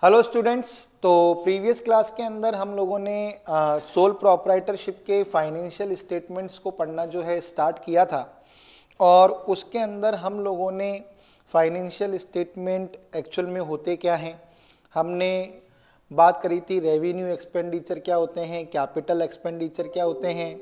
Hello students. तो previous class के अंदर हम लोगों ने सोल प्रोप्राइटरशिप के फाइनेंशियल स्टेटमेंट्स को पढ़ना जो है स्टार्ट किया था और उसके अंदर हम लोगों ने फाइनेंशियल स्टेटमेंट एक्चुअल में होते क्या हैं, हमने बात करी थी। रेवेन्यू एक्सपेंडिचर क्या होते हैं, कैपिटल एक्सपेंडिचर क्या होते हैं,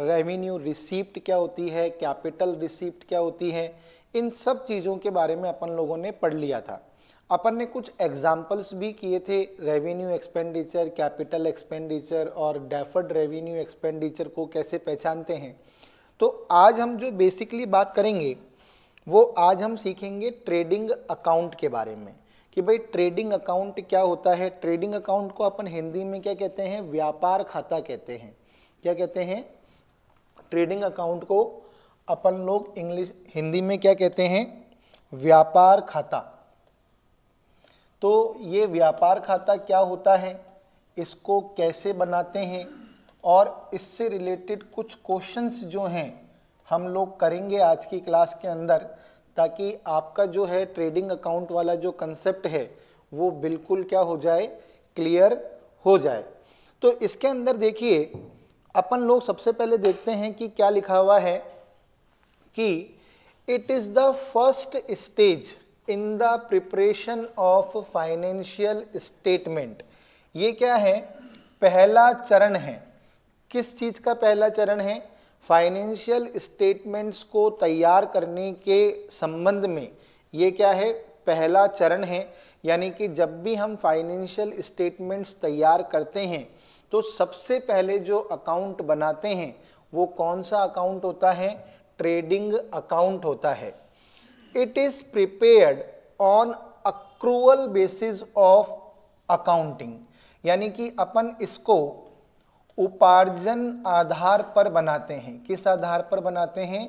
रेवेन्यू रिसीप्ट क्या होती है, कैपिटल रिसीप्ट क्या होती है। इन सब चीज़ों के बारे में अपन लोगों ने पढ़ लिया था। अपन ने कुछ एग्जाम्पल्स भी किए थे रेवेन्यू एक्सपेंडिचर, कैपिटल एक्सपेंडिचर और डेफर्ड रेवेन्यू एक्सपेंडिचर को कैसे पहचानते हैं। तो आज हम जो बेसिकली बात करेंगे वो आज हम सीखेंगे ट्रेडिंग अकाउंट के बारे में कि भाई ट्रेडिंग अकाउंट क्या होता है। ट्रेडिंग अकाउंट को अपन हिंदी में क्या कहते हैं, व्यापार खाता कहते हैं। क्या कहते हैं? ट्रेडिंग अकाउंट को अपन लोग हिंदी में क्या कहते हैं, व्यापार खाता। तो ये व्यापार खाता क्या होता है, इसको कैसे बनाते हैं और इससे रिलेटेड कुछ क्वेश्चंस जो हैं हम लोग करेंगे आज की क्लास के अंदर, ताकि आपका जो है ट्रेडिंग अकाउंट वाला जो कंसेप्ट है वो बिल्कुल क्या हो जाए, क्लियर हो जाए। तो इसके अंदर देखिए अपन लोग सबसे पहले देखते हैं कि क्या लिखा हुआ है कि it is the first stage in the preparation of financial statement. ये क्या है, पहला चरण है। किस चीज़ का पहला चरण है? फाइनेंशियल स्टेटमेंट्स को तैयार करने के संबंध में ये क्या है, पहला चरण है। यानी कि जब भी हम फाइनेंशियल स्टेटमेंट्स तैयार करते हैं तो सबसे पहले जो अकाउंट बनाते हैं वो कौन सा अकाउंट होता है? ट्रेडिंग अकाउंट होता है। It is prepared on accrual basis of accounting, यानी कि अपन इसको उपार्जन आधार पर बनाते हैं। किस आधार पर बनाते हैं?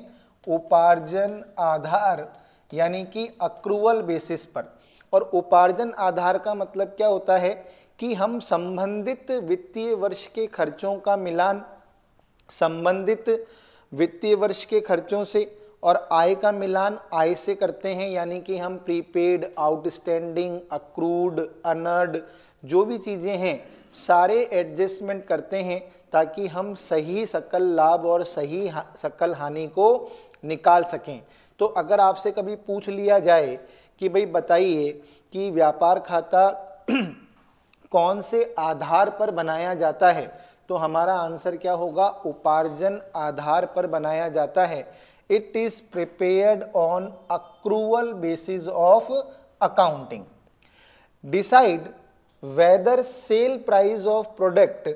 उपार्जन आधार, यानी कि अक्रूवल बेसिस पर। और उपार्जन आधार का मतलब क्या होता है कि हम संबंधित वित्तीय वर्ष के खर्चों का मिलान संबंधित वित्तीय वर्ष के खर्चों से और आय का मिलान आय से करते हैं। यानी कि हम प्रीपेड, आउटस्टैंडिंग, अक्रूड, अनर्ड जो भी चीज़ें हैं सारे एडजस्टमेंट करते हैं ताकि हम सही सकल लाभ और सही सकल हानि को निकाल सकें। तो अगर आपसे कभी पूछ लिया जाए कि भाई बताइए कि व्यापार खाता कौन से आधार पर बनाया जाता है, तो हमारा आंसर क्या होगा? उपार्जन आधार पर बनाया जाता है। It is prepared on accrual basis of accounting. Decide whether sale price of product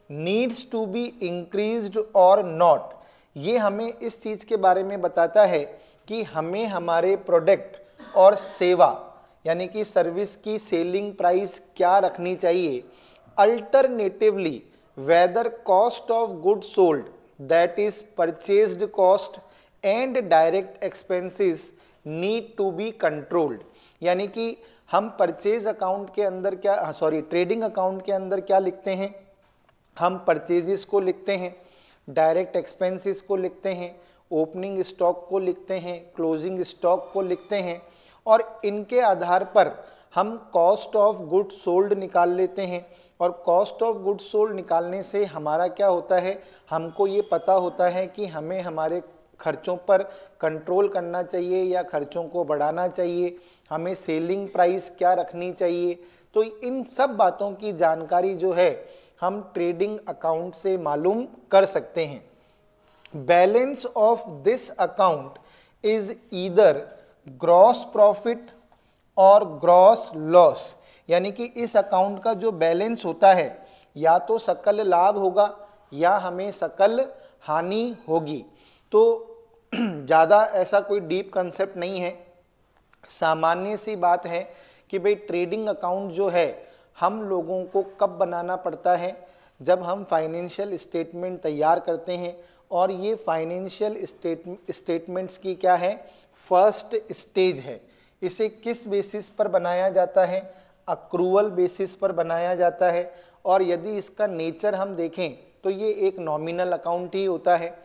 needs to be increased or not. ये हमें इस चीज़ के बारे में बताता है कि हमें हमारे प्रोडक्ट और सेवा यानी कि सर्विस की सेलिंग प्राइस क्या रखनी चाहिए। Alternatively whether cost of goods sold, that is purchased cost and direct expenses need to be controlled। यानी कि हम परचेज अकाउंट के अंदर ट्रेडिंग अकाउंट के अंदर क्या लिखते हैं? हम परचेजेस को लिखते हैं, डायरेक्ट एक्सपेंसेस को लिखते हैं, ओपनिंग स्टॉक को लिखते हैं, क्लोजिंग स्टॉक को लिखते हैं और इनके आधार पर हम कॉस्ट ऑफ गुड्स सोल्ड निकाल लेते हैं। और कॉस्ट ऑफ गुड्स सोल्ड निकालने से हमारा क्या होता है, हमको ये पता होता है कि हमें हमारे खर्चों पर कंट्रोल करना चाहिए या खर्चों को बढ़ाना चाहिए, हमें सेलिंग प्राइस क्या रखनी चाहिए। तो इन सब बातों की जानकारी जो है हम ट्रेडिंग अकाउंट से मालूम कर सकते हैं। Balance of this account is either gross profit और ग्रॉस लॉस। यानी कि इस अकाउंट का जो बैलेंस होता है या तो सकल लाभ होगा या हमें सकल हानि होगी। तो ज़्यादा ऐसा कोई डीप कंसेप्ट नहीं है, सामान्य सी बात है कि भाई ट्रेडिंग अकाउंट जो है हम लोगों को कब बनाना पड़ता है? जब हम फाइनेंशियल स्टेटमेंट तैयार करते हैं। और ये फाइनेंशियल स्टेटमेंट्स की क्या है, फर्स्ट स्टेज है। इसे किस बेसिस पर बनाया जाता है? अक्रूवल बेसिस पर बनाया जाता है। और यदि इसका नेचर हम देखें तो ये एक नॉमिनल अकाउंट ही होता है।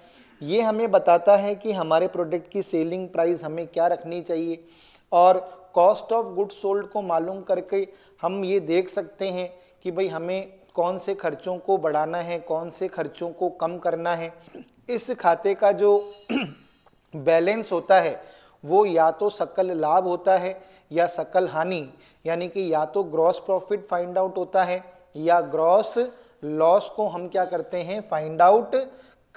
ये हमें बताता है कि हमारे प्रोडक्ट की सेलिंग प्राइस हमें क्या रखनी चाहिए और कॉस्ट ऑफ गुड्स सोल्ड को मालूम करके हम ये देख सकते हैं कि भाई हमें कौन से खर्चों को बढ़ाना है, कौन से खर्चों को कम करना है। इस खाते का जो बैलेंस होता है वो या तो सकल लाभ होता है या सकल हानि, यानी कि या तो ग्रॉस प्रॉफिट फाइंड आउट होता है या ग्रॉस लॉस को हम क्या करते हैं, फाइंड आउट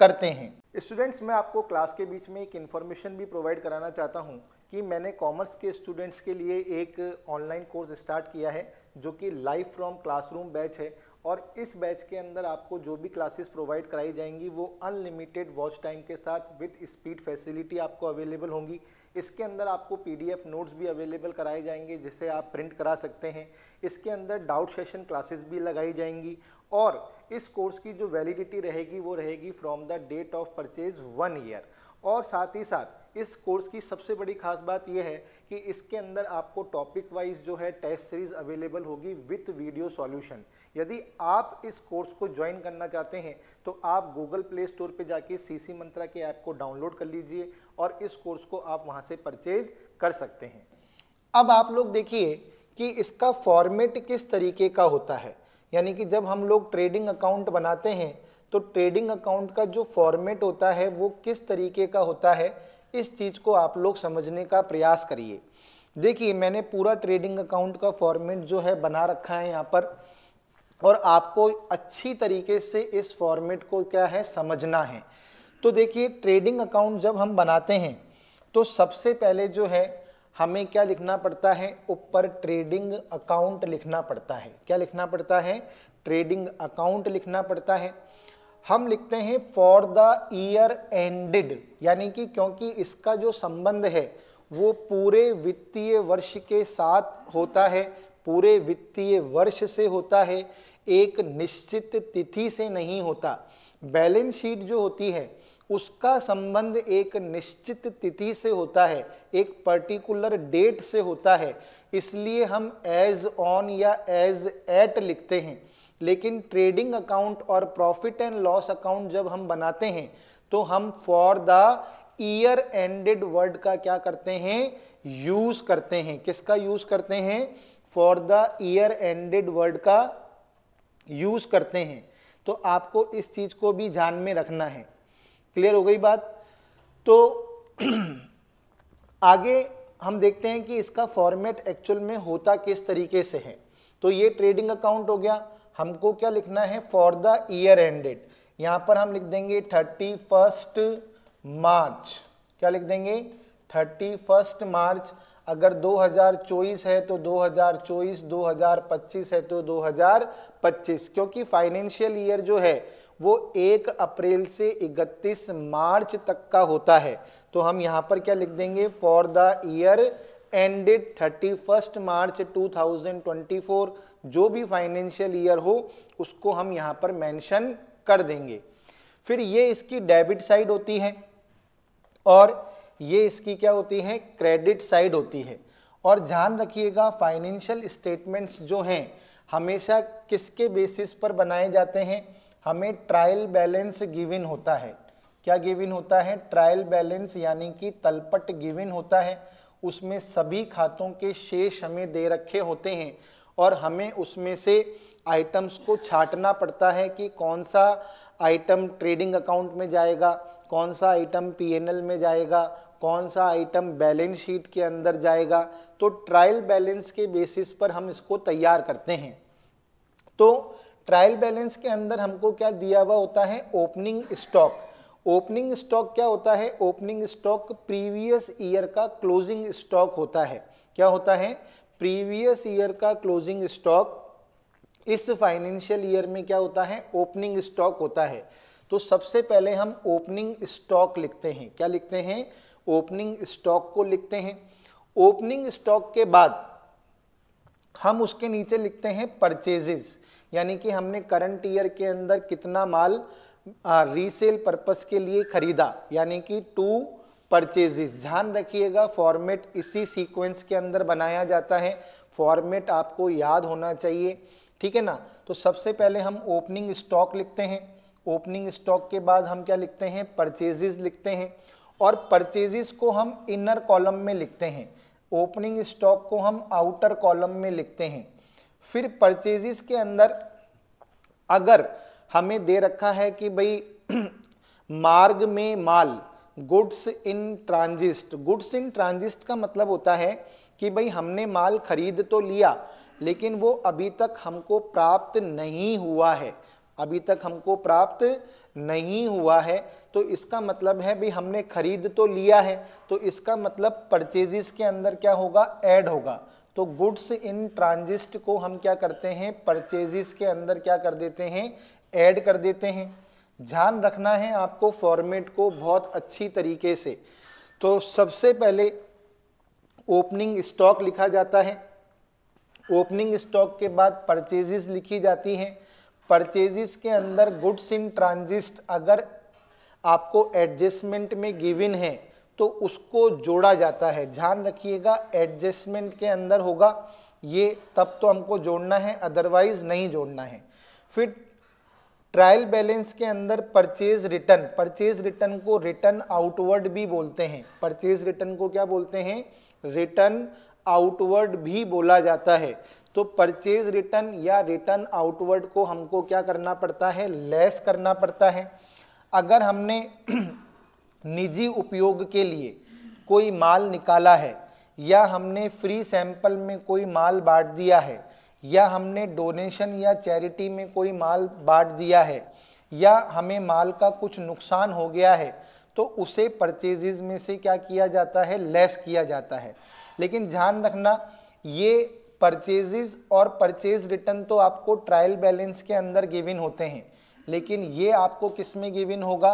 करते हैं। स्टूडेंट्स, मैं आपको क्लास के बीच में एक इन्फॉर्मेशन भी प्रोवाइड कराना चाहता हूं कि मैंने कॉमर्स के स्टूडेंट्स के लिए एक ऑनलाइन कोर्स स्टार्ट किया है जो कि लाइव फ्रॉम क्लासरूम बैच है। और इस बैच के अंदर आपको जो भी क्लासेस प्रोवाइड कराई जाएंगी वो अनलिमिटेड वॉच टाइम के साथ विद स्पीड फैसिलिटी आपको अवेलेबल होंगी। इसके अंदर आपको पीडीएफ नोट्स भी अवेलेबल कराए जाएंगे जिसे आप प्रिंट करा सकते हैं। इसके अंदर डाउट सेशन क्लासेस भी लगाई जाएंगी और इस कोर्स की जो वैलिडिटी रहेगी वो रहेगी from the date of purchase 1 year. और साथ ही साथ इस कोर्स की सबसे बड़ी खास बात यह है कि इसके अंदर आपको टॉपिक वाइज जो है टेस्ट सीरीज अवेलेबल होगी विथ वीडियो सॉल्यूशन। यदि आप इस कोर्स को ज्वाइन करना चाहते हैं तो आप गूगल प्ले स्टोर पे जाके सीसी मंत्रा के ऐप को डाउनलोड कर लीजिए और इस कोर्स को आप वहां से परचेज कर सकते हैं। अब आप लोग देखिए कि इसका फॉर्मेट किस तरीके का होता है, यानी कि जब हम लोग ट्रेडिंग अकाउंट बनाते हैं तो ट्रेडिंग अकाउंट का जो फॉर्मेट होता है वो किस तरीके का होता है, इस चीज़ को आप लोग समझने का प्रयास करिए। देखिए, मैंने पूरा ट्रेडिंग अकाउंट का फॉर्मेट जो है बना रखा है यहाँ पर और आपको अच्छी तरीके से इस फॉर्मेट को क्या है समझना है। तो देखिए, ट्रेडिंग अकाउंट जब हम बनाते हैं तो सबसे पहले जो है हमें क्या लिखना पड़ता है, ऊपर ट्रेडिंग अकाउंट लिखना पड़ता है। क्या लिखना पड़ता है, ट्रेडिंग अकाउंट लिखना पड़ता है। हम लिखते हैं फॉर द ईयर एंडेड, यानी कि क्योंकि इसका जो संबंध है वो पूरे वित्तीय वर्ष के साथ होता है, पूरे वित्तीय वर्ष से होता है, एक निश्चित तिथि से नहीं होता। बैलेंस शीट जो होती है उसका संबंध एक निश्चित तिथि से होता है, एक पर्टिकुलर डेट से होता है, इसलिए हम एज ऑन या एज एट लिखते हैं। लेकिन ट्रेडिंग अकाउंट और प्रॉफिट एंड लॉस अकाउंट जब हम बनाते हैं तो हम for the year ended word का क्या करते हैं, यूज करते हैं। किसका यूज करते हैं, for the year ended word का यूज करते हैं। तो आपको इस चीज को भी ध्यान में रखना है। क्लियर हो गई बात। तो आगे हम देखते हैं कि इसका फॉर्मेट एक्चुअल में होता किस तरीके से है। तो ये ट्रेडिंग अकाउंट हो गया। हमको क्या लिखना है, फॉर द ईयर एंडेड। यहां पर हम लिख देंगे 31 मार्च। क्या लिख देंगे, 31 मार्च। अगर 2024 है तो 2024, 2025 है तो 2025, क्योंकि फाइनेंशियल ईयर जो है वो 1 अप्रैल से 31 मार्च तक का होता है। तो हम यहाँ पर क्या लिख देंगे, फॉर द ईयर एंडेड 31 मार्च 2024, जो भी फाइनेंशियल ईयर हो उसको हम यहाँ पर मेंशन कर देंगे। फिर ये इसकी डेबिट साइड होती है और ये इसकी क्या होती है, क्रेडिट साइड होती है। और ध्यान रखिएगा, फाइनेंशियल स्टेटमेंट्स जो हैं हमेशा किसके बेसिस पर बनाए जाते हैं, हमें ट्रायल बैलेंस गिवन होता है। क्या गिवन होता है, ट्रायल बैलेंस, यानी कि तलपट गिवन होता है। उसमें सभी खातों के शेष हमें दे रखे होते हैं और हमें उसमें से आइटम्स को छांटना पड़ता है कि कौन सा आइटम ट्रेडिंग अकाउंट में जाएगा, कौन सा आइटम पीएनएल में जाएगा, कौन सा आइटम बैलेंस शीट के अंदर जाएगा। तो ट्रायल बैलेंस के बेसिस पर हम इसको तैयार करते हैं। तो ट्रायल बैलेंस के अंदर हमको क्या दिया हुआ होता है, ओपनिंग स्टॉक। ओपनिंग स्टॉक क्या होता है, ओपनिंग स्टॉक प्रीवियस ईयर का क्लोजिंग स्टॉक होता है। क्या होता है, प्रीवियस ईयर का क्लोजिंग स्टॉक इस फाइनेंशियल ईयर में क्या होता है, ओपनिंग स्टॉक होता है। तो सबसे पहले हम ओपनिंग स्टॉक लिखते हैं। क्या लिखते हैं, ओपनिंग स्टॉक को लिखते हैं। ओपनिंग स्टॉक के बाद हम उसके नीचे लिखते हैं परचेजेस, यानी कि हमने करंट ईयर के अंदर कितना माल रीसेल पर्पस के लिए खरीदा, यानी कि 2 परचेजेस। ध्यान रखिएगा, फॉर्मेट इसी सीक्वेंस के अंदर बनाया जाता है। फॉर्मेट आपको याद होना चाहिए, ठीक है ना। तो सबसे पहले हम ओपनिंग स्टॉक लिखते हैं। ओपनिंग स्टॉक के बाद हम क्या लिखते हैं, परचेजेस लिखते हैं। और परचेजेस को हम इनर कॉलम में लिखते हैं। ओपनिंग स्टॉक को हम आउटर कॉलम में लिखते हैं। फिर परचेजेस के अंदर अगर हमें दे रखा है कि भाई मार्ग में माल, goods in transit. Goods in transit का मतलब होता है कि भाई हमने माल खरीद तो लिया लेकिन वो अभी तक हमको प्राप्त नहीं हुआ है, अभी तक हमको प्राप्त नहीं हुआ है। तो इसका मतलब है भाई हमने खरीद तो लिया है, तो इसका मतलब परचेजेस के अंदर क्या होगा, ऐड होगा। तो गुड्स इन ट्रांजिट को हम क्या करते हैं, परचेजेस के अंदर क्या कर देते हैं, ऐड कर देते हैं। ध्यान रखना है आपको फॉर्मेट को बहुत अच्छी तरीके से। तो सबसे पहले ओपनिंग स्टॉक लिखा जाता है, ओपनिंग स्टॉक के बाद परचेजेस लिखी जाती हैं। परचेजेस के अंदर गुड्स इन ट्रांजिट अगर आपको एडजस्टमेंट में गिवन है तो उसको जोड़ा जाता है। ध्यान रखिएगा एडजस्टमेंट के अंदर होगा ये, तब तो हमको जोड़ना है, अदरवाइज नहीं जोड़ना है। फिर ट्रायल बैलेंस के अंदर परचेज रिटर्न, परचेज रिटर्न को रिटर्न आउटवर्ड भी बोलते हैं। परचेज रिटर्न को क्या बोलते हैं, रिटर्न आउटवर्ड भी बोला जाता है। तो परचेज रिटर्न या रिटर्न आउटवर्ड को हमको क्या करना पड़ता है, लेस करना पड़ता है। अगर हमने निजी उपयोग के लिए कोई माल निकाला है, या हमने फ्री सैंपल में कोई माल बांट दिया है, या हमने डोनेशन या चैरिटी में कोई माल बांट दिया है, या हमें माल का कुछ नुकसान हो गया है, तो उसे परचेजेस में से क्या किया जाता है, लेस किया जाता है। लेकिन ध्यान रखना ये परचेजेस और परचेज रिटर्न तो आपको ट्रायल बैलेंस के अंदर गिवन होते हैं, लेकिन ये आपको किस में गिवन होगा,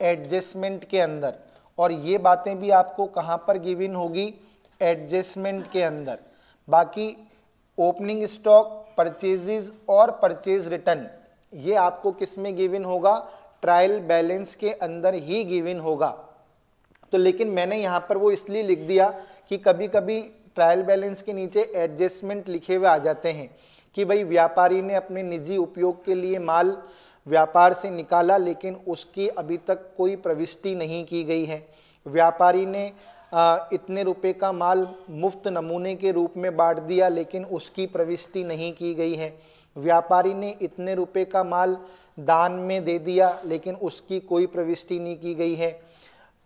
एडजस्टमेंट के अंदर। और ये बातें भी आपको कहाँ पर गिवन होगी, एडजस्टमेंट के अंदर। बाकी ओपनिंग स्टॉक, परचेजेस और परचेज रिटर्न ये आपको किस में गिवन होगा, ट्रायल बैलेंस के अंदर ही गिवन होगा। तो लेकिन मैंने यहाँ पर वो इसलिए लिख दिया कि कभी कभी ट्रायल बैलेंस के नीचे एडजस्टमेंट लिखे हुए आ जाते हैं कि भाई व्यापारी ने अपने निजी उपयोग के लिए माल व्यापार से निकाला लेकिन उसकी अभी तक कोई प्रविष्टि नहीं की गई है। व्यापारी ने इतने रुपए का माल मुफ्त नमूने के रूप में बांट दिया लेकिन उसकी प्रविष्टि नहीं की गई है। व्यापारी ने इतने रुपए का माल दान में दे दिया लेकिन उसकी कोई प्रविष्टि नहीं की गई है।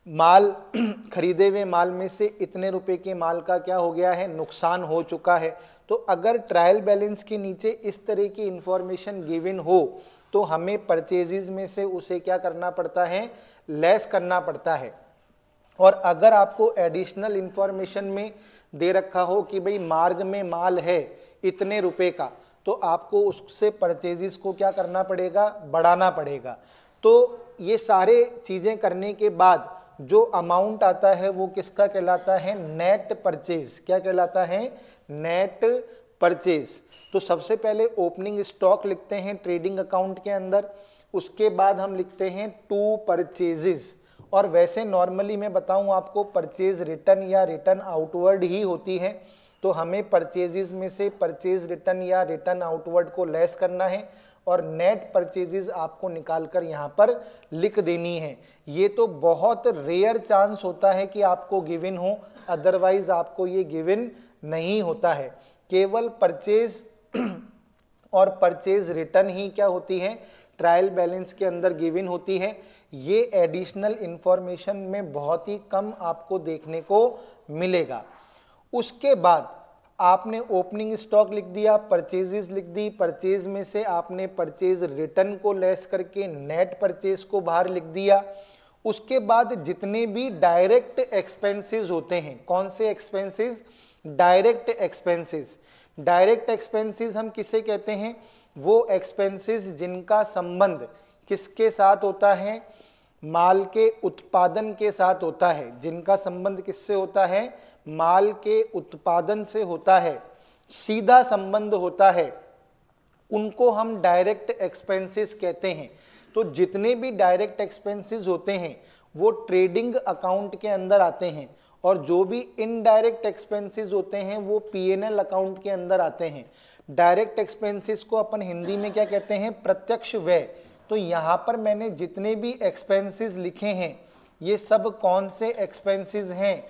माल खरीदे हुए माल में से इतने रुपए के माल का क्या हो गया है, नुकसान हो चुका है। तो अगर ट्रायल बैलेंस के नीचे इस तरह की इंफॉर्मेशन गिवन हो तो हमें परचेजेस में से उसे क्या करना पड़ता है, लेस करना पड़ता है। और अगर आपको एडिशनल इंफॉर्मेशन में दे रखा हो कि भाई मार्ग में माल है इतने रुपए का, तो आपको उससे परचेजेस को क्या करना पड़ेगा, बढ़ाना पड़ेगा। तो ये सारे चीज़ें करने के बाद जो अमाउंट आता है वो किसका कहलाता है, नेट परचेज। क्या कहलाता है, नेट परचेज। तो सबसे पहले ओपनिंग स्टॉक लिखते हैं ट्रेडिंग अकाउंट के अंदर, उसके बाद हम लिखते हैं टू परचेजेस। और वैसे नॉर्मली मैं बताऊं आपको परचेज रिटर्न या रिटर्न आउटवर्ड ही होती है, तो हमें परचेजेस में से परचेज रिटर्न या रिटर्न आउटवर्ड को लेस करना है और नेट परचेजेस आपको निकालकर यहाँ पर लिख देनी है। ये तो बहुत रेयर चांस होता है कि आपको गिवन हो, अदरवाइज आपको ये गिवन नहीं होता है। केवल परचेज और परचेज रिटर्न ही क्या होती है, ट्रायल बैलेंस के अंदर गिवन होती है। ये एडिशनल इंफॉर्मेशन में बहुत ही कम आपको देखने को मिलेगा। उसके बाद आपने ओपनिंग स्टॉक लिख दिया, परचेजेस लिख दी, परचेज में से आपने परचेज रिटर्न को लेस करके नेट परचेज को बाहर लिख दिया। उसके बाद जितने भी डायरेक्ट एक्सपेंसेस होते हैं, कौन से expenses, direct expenses. Direct expenses हम किसे कहते हैं, वो एक्सपेंसेस जिनका संबंध किसके साथ होता है, माल के उत्पादन के साथ होता है। जिनका संबंध किससे होता है, माल के उत्पादन से होता है, सीधा संबंध होता है, उनको हम डायरेक्ट एक्सपेंसेस कहते हैं। तो जितने भी डायरेक्ट एक्सपेंसेस होते हैं वो ट्रेडिंग अकाउंट के अंदर आते हैं, और जो भी इनडायरेक्ट एक्सपेंसेस होते हैं वो पीएनएल अकाउंट के अंदर आते हैं। डायरेक्ट एक्सपेंसेस को अपन हिंदी में क्या कहते हैं, प्रत्यक्ष व्यय। तो यहाँ पर मैंने जितने भी एक्सपेंसेस लिखे हैं ये सब कौन से एक्सपेंसेस हैं,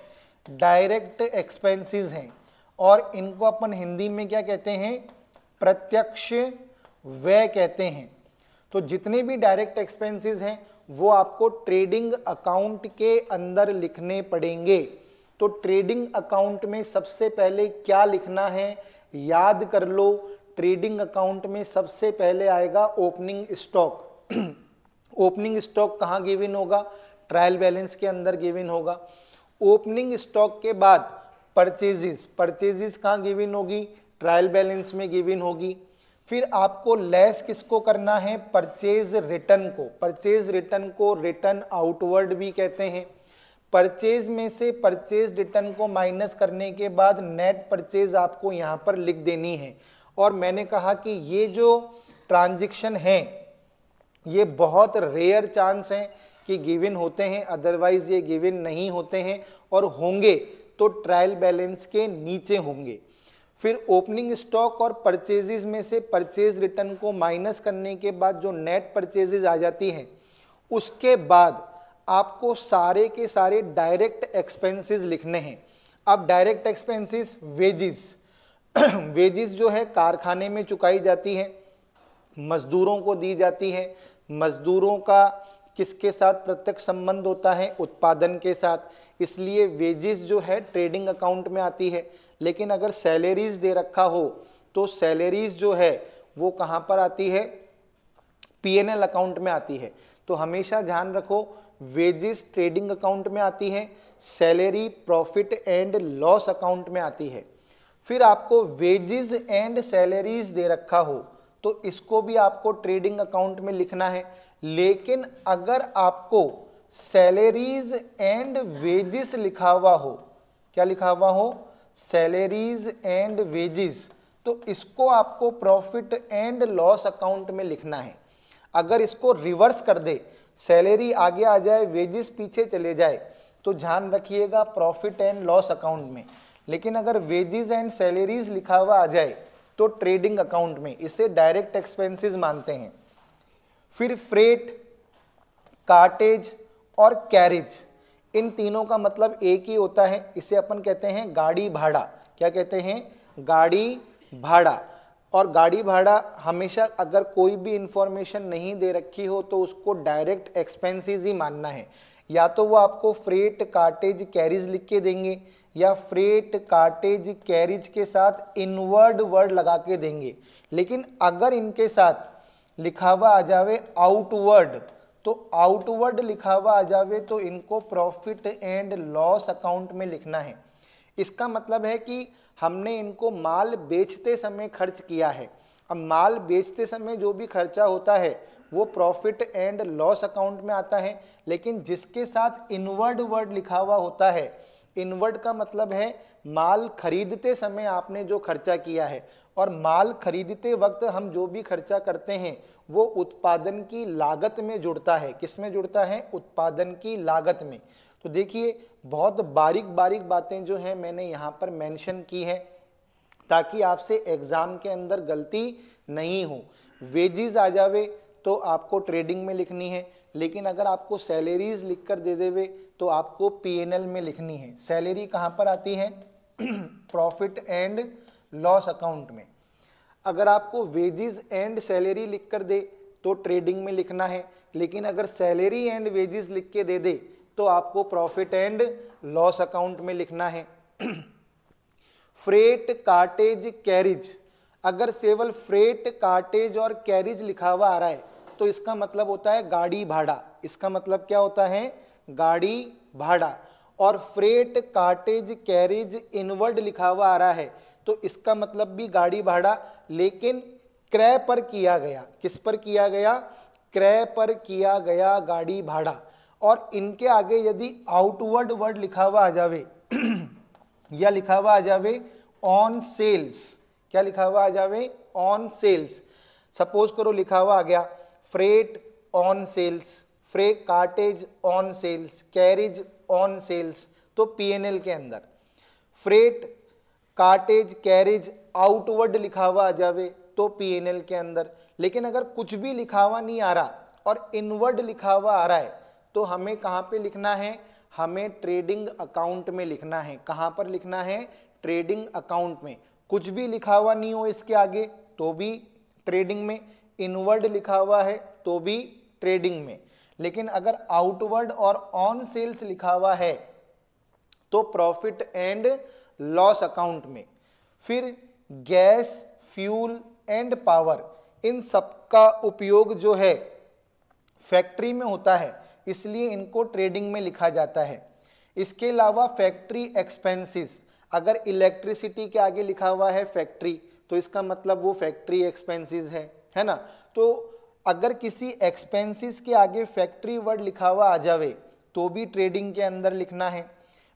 डायरेक्ट एक्सपेंसेस हैं और इनको अपन हिंदी में क्या कहते हैं, प्रत्यक्ष व्यय कहते हैं। तो जितने भी डायरेक्ट एक्सपेंसेस हैं वो आपको ट्रेडिंग अकाउंट के अंदर लिखने पड़ेंगे। तो ट्रेडिंग अकाउंट में सबसे पहले क्या लिखना है, याद कर लो। ट्रेडिंग अकाउंट में सबसे पहले आएगा ओपनिंग स्टॉक। ओपनिंग स्टॉक कहाँ गिवन होगा, ट्रायल बैलेंस के अंदर गिवन होगा। ओपनिंग स्टॉक के बाद परचेजेस, परचेजेस कहाँ गिवन होगी, ट्रायल बैलेंस में गिवन होगी। फिर आपको लेस किसको करना है, परचेज रिटर्न को। परचेज रिटर्न को रिटर्न आउटवर्ड भी कहते हैं। परचेज में से परचेज रिटर्न को माइनस करने के बाद नेट परचेज आपको यहाँ पर लिख देनी है। और मैंने कहा कि ये जो ट्रांजैक्शन है ये बहुत रेयर चांस है कि गिवन होते हैं, अदरवाइज ये गिवन नहीं होते हैं, और होंगे तो ट्रायल बैलेंस के नीचे होंगे। फिर ओपनिंग स्टॉक और परचेजेस में से परचेज रिटर्न को माइनस करने के बाद जो नेट परचेजेस आ जाती हैं, उसके बाद आपको सारे के सारे डायरेक्ट एक्सपेंसेस लिखने हैं। अब डायरेक्ट एक्सपेंसेस वेजिस वेजिस जो है कारखाने में चुकाई जाती है, मजदूरों को दी जाती है। मजदूरों का किसके साथ प्रत्यक्ष संबंध होता है, उत्पादन के साथ, इसलिए वेजिस जो है ट्रेडिंग अकाउंट में आती है। लेकिन अगर सैलरीज दे रखा हो तो सैलरीज जो है वो कहाँ पर आती है, पीएनएल अकाउंट में आती है। तो हमेशा ध्यान रखो, वेजिस ट्रेडिंग अकाउंट में आती है, salary profit and loss account में आती है। फिर आपको वेजिस एंड सैलरीज दे रखा हो तो इसको भी आपको ट्रेडिंग अकाउंट में लिखना है। लेकिन अगर आपको सैलरीज एंड वेजिस लिखा हुआ हो, क्या लिखा हुआ हो, सैलरीज एंड वेजिस, तो इसको आपको प्रॉफिट एंड लॉस अकाउंट में लिखना है। अगर इसको रिवर्स कर दे, सैलरी आगे आ जाए वेजिस पीछे चले जाए, तो ध्यान रखिएगा प्रॉफिट एंड लॉस अकाउंट में। लेकिन अगर वेजिस एंड सैलरीज लिखा हुआ आ जाए तो ट्रेडिंग अकाउंट में, इसे डायरेक्ट एक्सपेंसेस मानते हैं। फिर फ्रेट, कार्टेज और कैरेज, इन तीनों का मतलब एक ही होता है, इसे अपन कहते हैं गाड़ी भाड़ा। क्या कहते हैं, गाड़ी भाड़ा। और गाड़ी भाड़ा हमेशा अगर कोई भी इंफॉर्मेशन नहीं दे रखी हो तो उसको डायरेक्ट एक्सपेंसेस ही मानना है। या तो वो आपको फ्रेट, कार्टेज, कैरेज लिख के देंगे, या फ्रेट, कार्टेज, कैरेज के साथ इनवर्ड वर्ड लगा के देंगे। लेकिन अगर इनके साथ लिखा हुआ आ जावे आउटवर्ड, तो आउटवर्ड लिखा हुआ आ जावे तो इनको प्रॉफिट एंड लॉस अकाउंट में लिखना है। इसका मतलब है कि हमने इनको माल बेचते समय खर्च किया है। अब माल बेचते समय जो भी खर्चा होता है वो प्रॉफिट एंड लॉस अकाउंट में आता है। लेकिन जिसके साथ इनवर्ड वर्ड लिखा हुआ होता है, इनवर्ड का मतलब है माल खरीदते समय आपने जो खर्चा किया है, और माल खरीदते वक्त हम जो भी खर्चा करते हैं वो उत्पादन की लागत में जुड़ता है। किस में जुड़ता है, उत्पादन की लागत में। तो देखिए बहुत बारीक बारीक बातें जो हैं मैंने यहाँ पर मेंशन की है ताकि आपसे एग्जाम के अंदर गलती नहीं हो। वेजिस आ जावे तो आपको ट्रेडिंग में लिखनी है, लेकिन अगर आपको सैलरीज लिख कर दे देवे तो आपको पीएनएल में लिखनी है। सैलरी कहाँ पर आती है, प्रॉफिट एंड लॉस अकाउंट में। अगर आपको वेजिस एंड सैलरी लिख कर दे तो ट्रेडिंग में लिखना है, लेकिन अगर सैलरी एंड वेजिस लिख के दे दे तो आपको प्रॉफिट एंड लॉस अकाउंट में लिखना है। फ्रेट, कार्टेज, कैरेज, अगर केवल फ्रेट, कार्टेज और कैरेज लिखा हुआ आ रहा है तो इसका मतलब होता है गाड़ी भाड़ा। इसका मतलब क्या होता है, गाड़ी भाड़ा। और फ्रेट, कार्टेज, कैरेज इनवर्ड लिखा हुआ आ रहा है तो इसका मतलब भी गाड़ी भाड़ा, लेकिन क्रय पर किया गया। किस पर किया गया, क्रय पर किया गया गाड़ी भाड़ा। और इनके आगे यदि आउटवर्ड वर्ड लिखा हुआ आ जावे या लिखा हुआ आ जावे ऑन सेल्स, क्या लिखा हुआ आ जावे, ऑन सेल्स। सपोज करो लिखा हुआ आ गया freight on sales, freight, cartage on sales, carriage on sales, तो पीएनएल के अंदर फ्रेट, कार्टेज, कैरेज आउटवर्ड लिखा हुआ आ जावे तो पीएनएल के अंदर। लेकिन अगर कुछ भी लिखा हुआ नहीं आ रहा और इनवर्ड लिखा हुआ आ रहा है तो हमें कहाँ पे लिखना है, हमें ट्रेडिंग अकाउंट में लिखना है। कहाँ पर लिखना है? ट्रेडिंग अकाउंट में। कुछ भी लिखा हुआ नहीं हो इसके आगे तो भी ट्रेडिंग में, इनवर्ड लिखा हुआ है तो भी ट्रेडिंग में, लेकिन अगर आउटवर्ड और ऑन सेल्स लिखा हुआ है तो प्रॉफिट एंड लॉस अकाउंट में। फिर गैस, फ्यूल एंड पावर, इन सबका उपयोग जो है फैक्ट्री में होता है, इसलिए इनको ट्रेडिंग में लिखा जाता है। इसके अलावा फैक्ट्री एक्सपेंसेस, अगर इलेक्ट्रिसिटी के आगे लिखा हुआ है फैक्ट्री तो इसका मतलब वो फैक्ट्री एक्सपेंसेस है ना। तो अगर किसी एक्सपेंसेस के आगे फैक्ट्री वर्ड लिखा हुआ आ जावे तो भी ट्रेडिंग के अंदर लिखना है।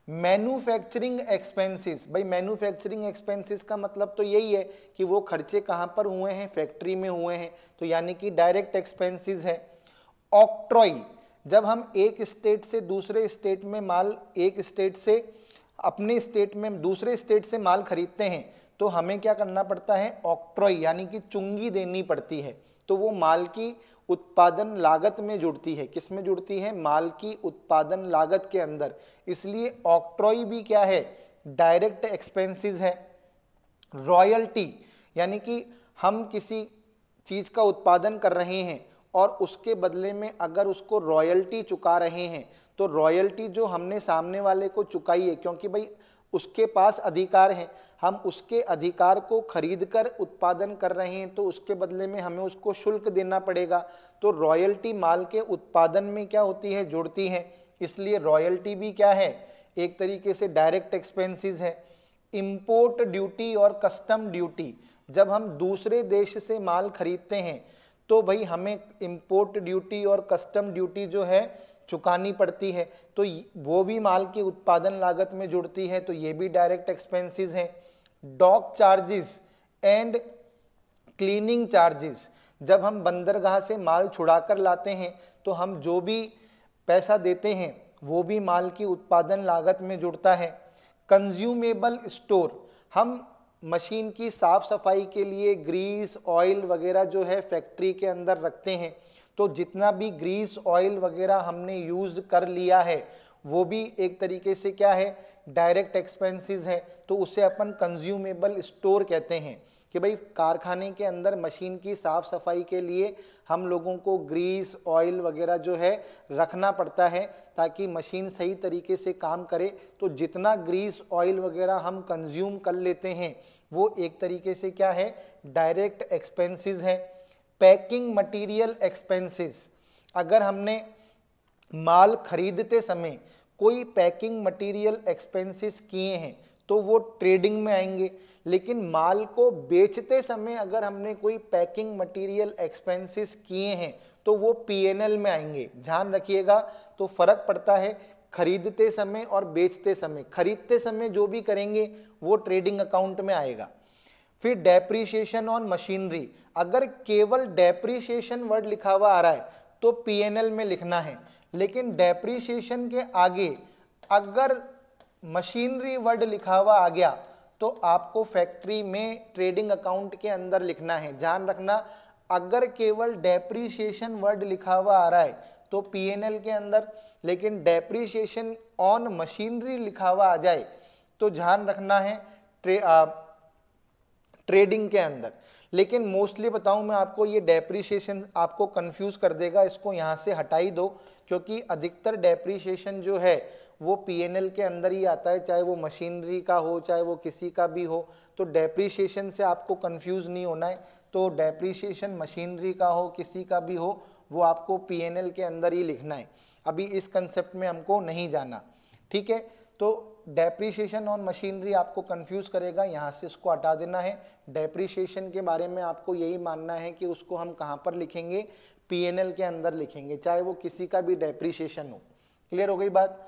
मैन्युफैक्चरिंग एक्सपेंसेस, भाई मैन्युफैक्चरिंग एक्सपेंसेस का मतलब तो यही है कि वो खर्चे कहाँ पर हुए हैं? फैक्ट्री में हुए हैं, तो यानी कि डायरेक्ट एक्सपेंसेस है। ऑक्ट्रॉय, जब हम एक स्टेट से दूसरे स्टेट में माल, एक स्टेट से अपने स्टेट में दूसरे स्टेट से माल खरीदते हैं तो हमें क्या करना पड़ता है? ऑक्ट्रॉय यानी कि चुंगी देनी पड़ती है, तो वो माल की उत्पादन लागत में जुड़ती है। किस में जुड़ती है? माल की उत्पादन लागत के अंदर, इसलिए ऑक्ट्रॉय भी क्या है? डायरेक्ट एक्सपेंसेस है। रॉयल्टी, यानी कि हम किसी चीज का उत्पादन कर रहे हैं और उसके बदले में अगर उसको रॉयल्टी चुका रहे हैं तो रॉयल्टी जो हमने सामने वाले को चुकाई है, क्योंकि भाई उसके पास अधिकार है, हम उसके अधिकार को खरीद कर उत्पादन कर रहे हैं तो उसके बदले में हमें उसको शुल्क देना पड़ेगा। तो रॉयल्टी माल के उत्पादन में क्या होती है? जुड़ती है, इसलिए रॉयल्टी भी क्या है? एक तरीके से डायरेक्ट एक्सपेंसेस है। इंपोर्ट ड्यूटी और कस्टम ड्यूटी, जब हम दूसरे देश से माल खरीदते हैं तो भाई हमें इंपोर्ट ड्यूटी और कस्टम ड्यूटी जो है चुकानी पड़ती है, तो वो भी माल की उत्पादन लागत में जुड़ती है, तो ये भी डायरेक्ट एक्सपेंसेस हैं। Dock charges and cleaning charges, जब हम बंदरगाह से माल छुड़ा कर लाते हैं तो हम जो भी पैसा देते हैं वो भी माल की उत्पादन लागत में जुड़ता है। कंज्यूमेबल स्टोर, हम मशीन की साफ सफाई के लिए ग्रीस, ऑयल वगैरह जो है फैक्ट्री के अंदर रखते हैं, तो जितना भी ग्रीस, ऑयल वगैरह हमने यूज कर लिया है वो भी एक तरीके से क्या है? डायरेक्ट एक्सपेंसेस है, तो उसे अपन कंज्यूमेबल स्टोर कहते हैं कि भाई कारखाने के अंदर मशीन की साफ सफाई के लिए हम लोगों को ग्रीस, ऑयल वगैरह जो है रखना पड़ता है ताकि मशीन सही तरीके से काम करे। तो जितना ग्रीस, ऑयल वगैरह हम कंज्यूम कर लेते हैं वो एक तरीके से क्या है? डायरेक्ट एक्सपेंसेस है। पैकिंग मटेरियल एक्सपेंसेस, अगर हमने माल खरीदते समय कोई पैकिंग मटेरियल एक्सपेंसेस किए हैं तो वो ट्रेडिंग में आएंगे, लेकिन माल को बेचते समय अगर हमने कोई पैकिंग मटेरियल एक्सपेंसेस किए हैं तो वो पीएनएल में आएंगे। ध्यान रखिएगा, तो फर्क पड़ता है खरीदते समय और बेचते समय। खरीदते समय जो भी करेंगे वो ट्रेडिंग अकाउंट में आएगा। फिर डेप्रीशिएशन ऑन मशीनरी, अगर केवल डेप्रीशिएशन वर्ड लिखा हुआ आ रहा है तो पीएनएल में लिखना है, लेकिन डेप्रीशिएशन के आगे अगर मशीनरी वर्ड लिखा हुआ आ गया तो आपको फैक्ट्री में ट्रेडिंग अकाउंट के अंदर लिखना है। ध्यान रखना, अगर केवल डेप्रीशिएशन वर्ड लिखा हुआ आ रहा है तो पीएनएल के अंदर, लेकिन डेप्रीशिएशन ऑन मशीनरी लिखा हुआ आ जाए तो ध्यान रखना है ट्रेडिंग के अंदर। लेकिन मोस्टली बताऊं मैं आपको, ये डेप्रीशिएशन आपको कंफ्यूज कर देगा, इसको यहाँ से हटा ही दो, क्योंकि अधिकतर डेप्रीशिएशन जो है वो पीएनएल के अंदर ही आता है, चाहे वो मशीनरी का हो चाहे वो किसी का भी हो। तो डेप्रीशिएशन से आपको कंफ्यूज नहीं होना है, तो डेप्रीशिएशन मशीनरी का हो किसी का भी हो वो आपको पीएनएल के अंदर ही लिखना है। अभी इस कंसेप्ट में हमको नहीं जाना, ठीक है। तो डेप्रीशिएशन ऑन मशीनरी आपको कंफ्यूज करेगा, यहाँ से इसको हटा देना है। डेप्रीशिएशन के बारे में आपको यही मानना है कि उसको हम कहाँ पर लिखेंगे? पीएनएल के अंदर लिखेंगे, चाहे वो किसी का भी डेप्रीशिएशन हो। क्लियर हो गई बात?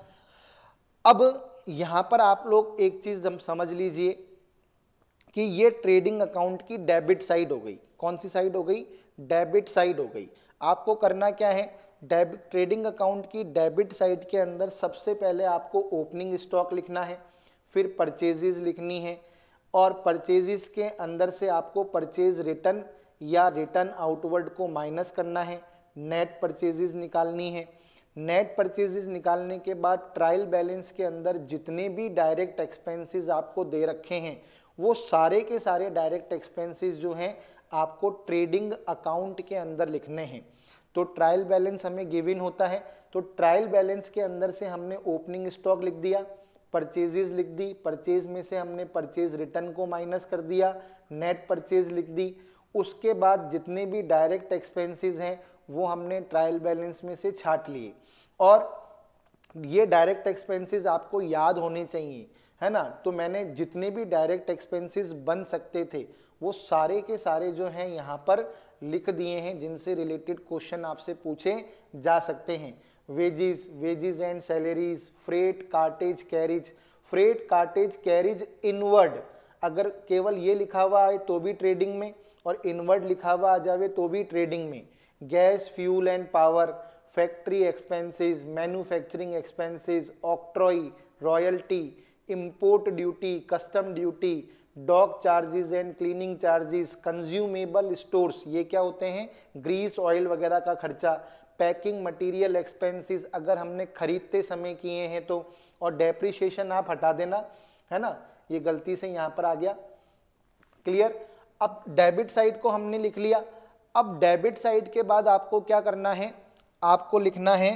अब यहाँ पर आप लोग एक चीज़ समझ लीजिए कि ये ट्रेडिंग अकाउंट की डेबिट साइड हो गई। कौन सी साइड हो गई? डेबिट साइड हो गई। आपको करना क्या है? ट्रेडिंग अकाउंट की डेबिट साइड के अंदर सबसे पहले आपको ओपनिंग स्टॉक लिखना है, फिर परचेजेस लिखनी है, और परचेजेस के अंदर से आपको परचेज रिटर्न या रिटर्न आउटवर्ड को माइनस करना है, नेट परचेजेस निकालनी है। नेट परचेजेस निकालने के बाद ट्रायल बैलेंस के अंदर जितने भी डायरेक्ट एक्सपेंसेस आपको दे रखे हैं वो सारे के सारे डायरेक्ट एक्सपेंसेस जो हैं आपको ट्रेडिंग अकाउंट के अंदर लिखने हैं। तो ट्रायल बैलेंस हमें गिवन होता है, तो ट्रायल बैलेंस के अंदर से हमने ओपनिंग स्टॉक लिख दिया, परचेजेस लिख दी, परचेज में से हमने परचेज रिटर्न को माइनस कर दिया, नेट परचेज लिख दी। उसके बाद जितने भी डायरेक्ट एक्सपेंसेस हैं वो हमने ट्रायल बैलेंस में से छांट लिए। और ये डायरेक्ट एक्सपेंसेस आपको याद होने चाहिए, है ना। तो मैंने जितने भी डायरेक्ट एक्सपेंसेस बन सकते थे वो सारे के सारे जो हैं यहाँ पर लिख दिए हैं, जिनसे रिलेटेड क्वेश्चन आपसे पूछे जा सकते हैं। Wages and salaries, freight, cartage, carriage. Freight, cartage, carriage inward अगर केवल ये लिखा हुआ है तो भी ट्रेडिंग में, और इनवर्ड लिखा हुआ आ जावे तो भी ट्रेडिंग में। Gas, fuel and power, factory expenses, manufacturing expenses, octroi, royalty, import duty, custom duty, dock charges and cleaning charges, consumable stores, ये क्या होते हैं, ग्रीस, ऑयल वगैरह का खर्चा, पैकिंग मटेरियल एक्सपेंसेस अगर हमने खरीदते समय किए हैं तो, और डेप्रिसिएशन आप हटा देना, है ना, ये गलती से यहाँ पर आ गया। क्लियर। अब डेबिट साइड को हमने लिख लिया। अब डेबिट साइड के बाद आपको क्या करना है, आपको लिखना है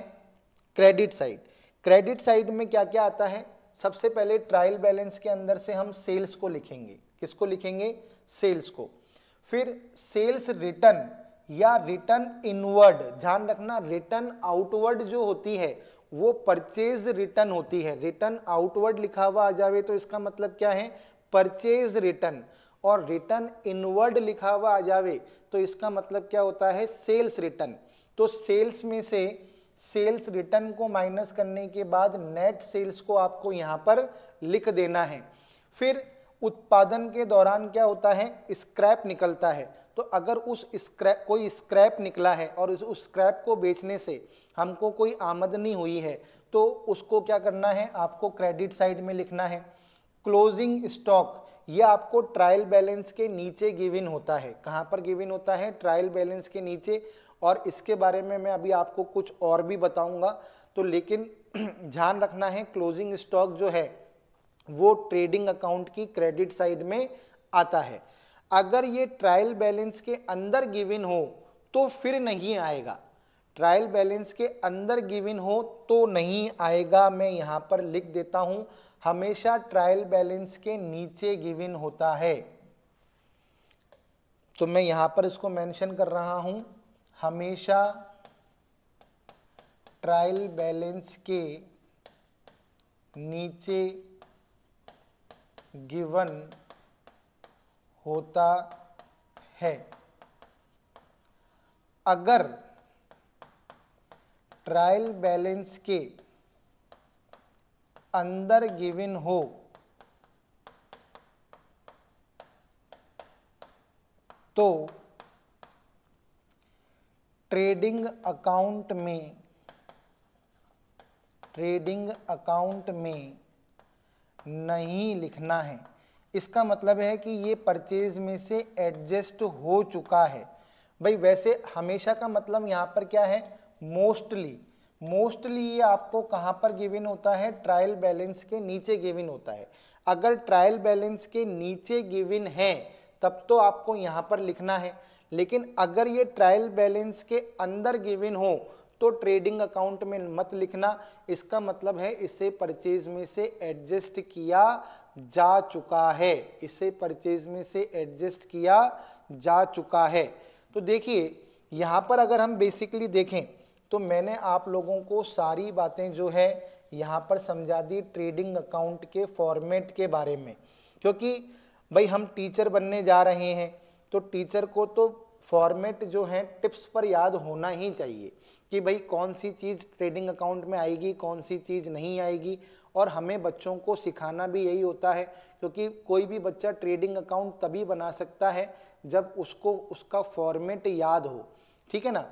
क्रेडिट साइड। क्रेडिट साइड में क्या क्या आता है, सबसे पहले ट्रायल बैलेंस के अंदर से हम सेल्स को लिखेंगे। किसको लिखेंगे, सेल्स को। फिर सेल्स रिटर्न या रिटर्न इनवर्ड, ध्यान रखना रिटर्न आउटवर्ड जो होती है वो परचेज रिटर्न होती है। रिटर्न आउटवर्ड लिखा हुआ आ जावे तो इसका मतलब क्या है, परचेज रिटर्न, और रिटर्न इनवर्ड लिखा हुआ आ जावे तो इसका मतलब क्या होता है, सेल्स रिटर्न। तो सेल्स में से सेल्स रिटर्न को माइनस करने के बाद नेट सेल्स को आपको यहाँ पर लिख देना है। फिर उत्पादन के दौरान क्या होता है, स्क्रैप निकलता है। तो अगर उस स्क्रैप, कोई स्क्रैप निकला है और उस स्क्रैप को बेचने से हमको कोई आमदनी हुई है तो उसको क्या करना है, आपको क्रेडिट साइड में लिखना है। क्लोजिंग स्टॉक, ये आपको ट्रायल बैलेंस के नीचे गिवन होता है। कहाँ पर गिवन होता है, ट्रायल बैलेंस के नीचे। और इसके बारे में मैं अभी आपको कुछ और भी बताऊंगा, तो लेकिन ध्यान रखना है क्लोजिंग स्टॉक जो है वो ट्रेडिंग अकाउंट की क्रेडिट साइड में आता है। अगर ये ट्रायल बैलेंस के अंदर गिवन हो तो फिर नहीं आएगा, ट्रायल बैलेंस के अंदर गिवन हो तो नहीं आएगा। मैं यहाँ पर लिख देता हूँ, हमेशा ट्रायल बैलेंस के नीचे गिवन होता है। तो मैं यहाँ पर इसको मेंशन कर रहा हूँ, हमेशा ट्रायल बैलेंस के नीचे गिवन होता है। अगर ट्रायल बैलेंस के अंदर गिवन हो तो ट्रेडिंग अकाउंट में नहीं लिखना है। इसका मतलब है कि ये परचेज में से एडजस्ट हो चुका है। भाई वैसे हमेशा का मतलब यहाँ पर क्या है, मोस्टली ये आपको कहाँ पर गिवन होता है, ट्रायल बैलेंस के नीचे गिवन होता है। अगर ट्रायल बैलेंस के नीचे गिवन है तब तो आपको यहाँ पर लिखना है, लेकिन अगर ये ट्रायल बैलेंस के अंदर गिवन हो तो ट्रेडिंग अकाउंट में मत लिखना। इसका मतलब है इसे परचेज में से एडजस्ट किया जा चुका है, इसे परचेज में से एडजस्ट किया जा चुका है। तो देखिए यहाँ पर अगर हम बेसिकली देखें तो मैंने आप लोगों को सारी बातें जो है यहाँ पर समझा दी ट्रेडिंग अकाउंट के फॉर्मेट के बारे में, क्योंकि भाई हम टीचर बनने जा रहे हैं तो टीचर को तो फॉर्मेट जो है टिप्स पर याद होना ही चाहिए कि भाई कौन सी चीज़ ट्रेडिंग अकाउंट में आएगी, कौन सी चीज़ नहीं आएगी। और हमें बच्चों को सिखाना भी यही होता है, क्योंकि कोई भी बच्चा ट्रेडिंग अकाउंट तभी बना सकता है जब उसको उसका फॉर्मेट याद हो, ठीक है ना।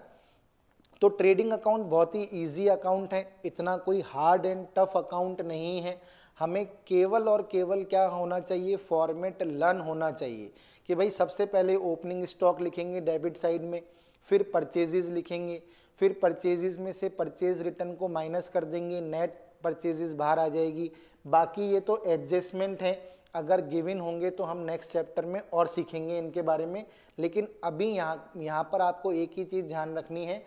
तो ट्रेडिंग अकाउंट बहुत ही इजी अकाउंट है, इतना कोई हार्ड एंड टफ अकाउंट नहीं है। हमें केवल और केवल क्या होना चाहिए, फॉर्मेट लर्न होना चाहिए कि भाई सबसे पहले ओपनिंग स्टॉक लिखेंगे डेबिट साइड में, फिर परचेजेज लिखेंगे, फिर परचेजेज में से परचेज रिटर्न को माइनस कर देंगे, नेट परचेजेज बाहर आ जाएगी। बाकी ये तो एडजस्टमेंट है, अगर गिवन होंगे तो हम नेक्स्ट चैप्टर में और सीखेंगे इनके बारे में। लेकिन अभी यहाँ पर आपको एक ही चीज़ ध्यान रखनी है,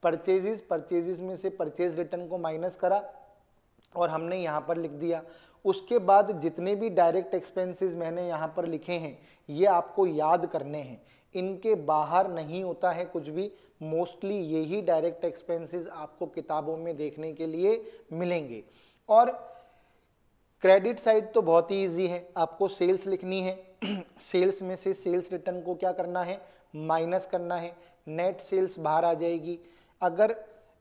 परचेजेज में से परचेज रिटर्न को माइनस करा और हमने यहाँ पर लिख दिया। उसके बाद जितने भी डायरेक्ट एक्सपेंसेस मैंने यहाँ पर लिखे हैं ये आपको याद करने हैं, इनके बाहर नहीं होता है कुछ भी। मोस्टली यही डायरेक्ट एक्सपेंसेस आपको किताबों में देखने के लिए मिलेंगे। और क्रेडिट साइड तो बहुत ही ईजी है, आपको सेल्स लिखनी है, सेल्स में से सेल्स रिटर्न को क्या करना है, माइनस करना है, नेट सेल्स बाहर आ जाएगी। अगर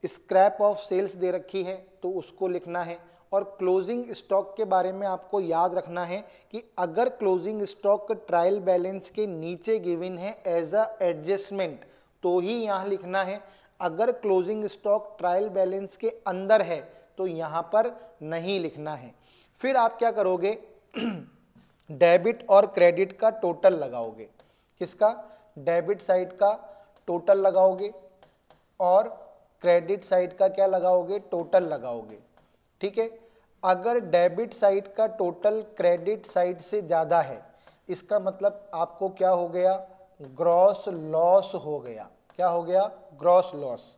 स्क्रैप ऑफ सेल्स दे रखी है तो उसको लिखना है। और क्लोजिंग स्टॉक के बारे में आपको याद रखना है कि अगर क्लोजिंग स्टॉक ट्रायल बैलेंस के नीचे गिवन है एज अ एडजस्टमेंट तो ही यहाँ लिखना है। अगर क्लोजिंग स्टॉक ट्रायल बैलेंस के अंदर है तो यहाँ पर नहीं लिखना है। फिर आप क्या करोगे, डेबिट और क्रेडिट का टोटल लगाओगे। किसका, डेबिट साइड का टोटल लगाओगे और क्रेडिट साइड का क्या लगाओगे, टोटल लगाओगे। ठीक है, अगर डेबिट साइड का टोटल क्रेडिट साइड से ज़्यादा है इसका मतलब आपको क्या हो गया, ग्रॉस लॉस हो गया। क्या हो गया, ग्रॉस लॉस।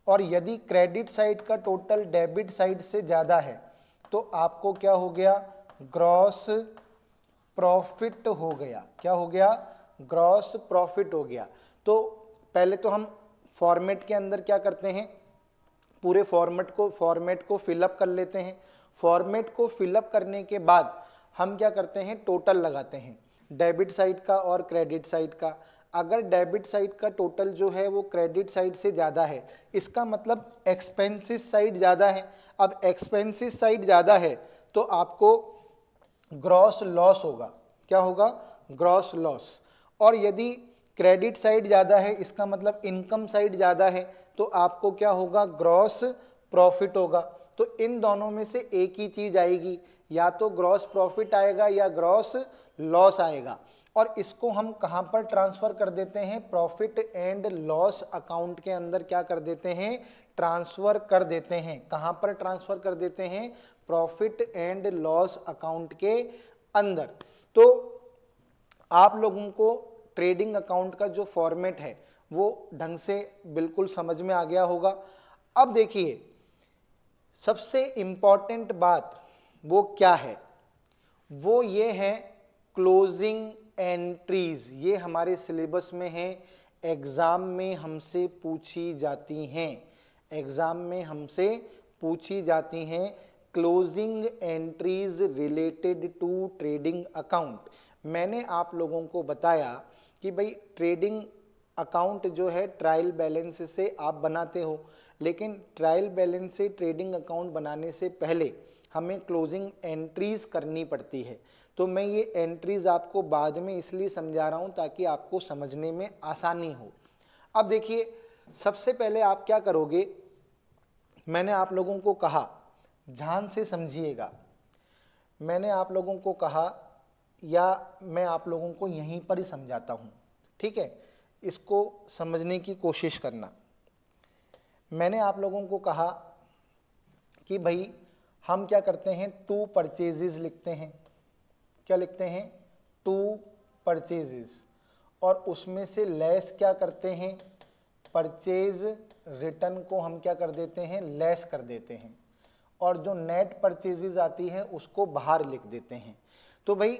और यदि क्रेडिट साइड का टोटल डेबिट साइड से ज़्यादा है तो आपको क्या हो गया, ग्रॉस प्रॉफिट हो गया। क्या हो गया, ग्रॉस प्रॉफिट हो गया। तो पहले तो हम फॉर्मेट के अंदर क्या करते हैं, पूरे फॉर्मेट को फिलअप कर लेते हैं। फॉर्मेट को फिलअप करने के बाद हम क्या करते हैं, टोटल लगाते हैं डेबिट साइड का और क्रेडिट साइड का। अगर डेबिट साइड का टोटल जो है वो क्रेडिट साइड से ज़्यादा है इसका मतलब एक्सपेंसेस साइड ज़्यादा है। अब एक्सपेंसेस साइड ज़्यादा है तो आपको ग्रॉस लॉस होगा। क्या होगा, ग्रॉस लॉस। और यदि क्रेडिट साइड ज़्यादा है इसका मतलब इनकम साइड ज़्यादा है तो आपको क्या होगा, ग्रॉस प्रॉफिट होगा। तो इन दोनों में से एक ही चीज़ आएगी, या तो ग्रॉस प्रॉफिट आएगा या ग्रॉस लॉस आएगा। और इसको हम कहाँ पर ट्रांसफ़र कर देते हैं, प्रॉफिट एंड लॉस अकाउंट के अंदर क्या कर देते हैं, ट्रांसफ़र कर देते हैं। कहाँ पर ट्रांसफ़र कर देते हैं, प्रॉफिट एंड लॉस अकाउंट के अंदर। तो आप लोगों को ट्रेडिंग अकाउंट का जो फॉर्मेट है वो ढंग से बिल्कुल समझ में आ गया होगा। अब देखिए सबसे इम्पॉर्टेंट बात वो क्या है, वो ये है क्लोजिंग एंट्रीज। ये हमारे सिलेबस में है, एग्ज़ाम में हमसे पूछी जाती हैं, एग्ज़ाम में हमसे पूछी जाती हैं closing entries related to trading account. मैंने आप लोगों को बताया कि भाई ट्रेडिंग अकाउंट जो है ट्रायल बैलेंस से आप बनाते हो, लेकिन ट्रायल बैलेंस से ट्रेडिंग अकाउंट बनाने से पहले हमें क्लोजिंग एंट्रीज करनी पड़ती है। तो मैं ये एंट्रीज आपको बाद में इसलिए समझा रहा हूँ ताकि आपको समझने में आसानी हो। अब देखिए सबसे पहले आप क्या करोगे, मैंने आप लोगों को कहा ध्यान से समझिएगा, मैंने आप लोगों को कहा या मैं आप लोगों को यहीं पर ही समझाता हूँ, ठीक है, इसको समझने की कोशिश करना। मैंने आप लोगों को कहा कि भाई हम क्या करते हैं, टू परचेजेस लिखते हैं। क्या लिखते हैं, टू परचेजेस, और उसमें से लेस क्या करते हैं, परचेज रिटर्न को हम क्या कर देते हैं, लेस कर देते हैं, और जो नेट परचेजेस आती है उसको बाहर लिख देते हैं। तो भाई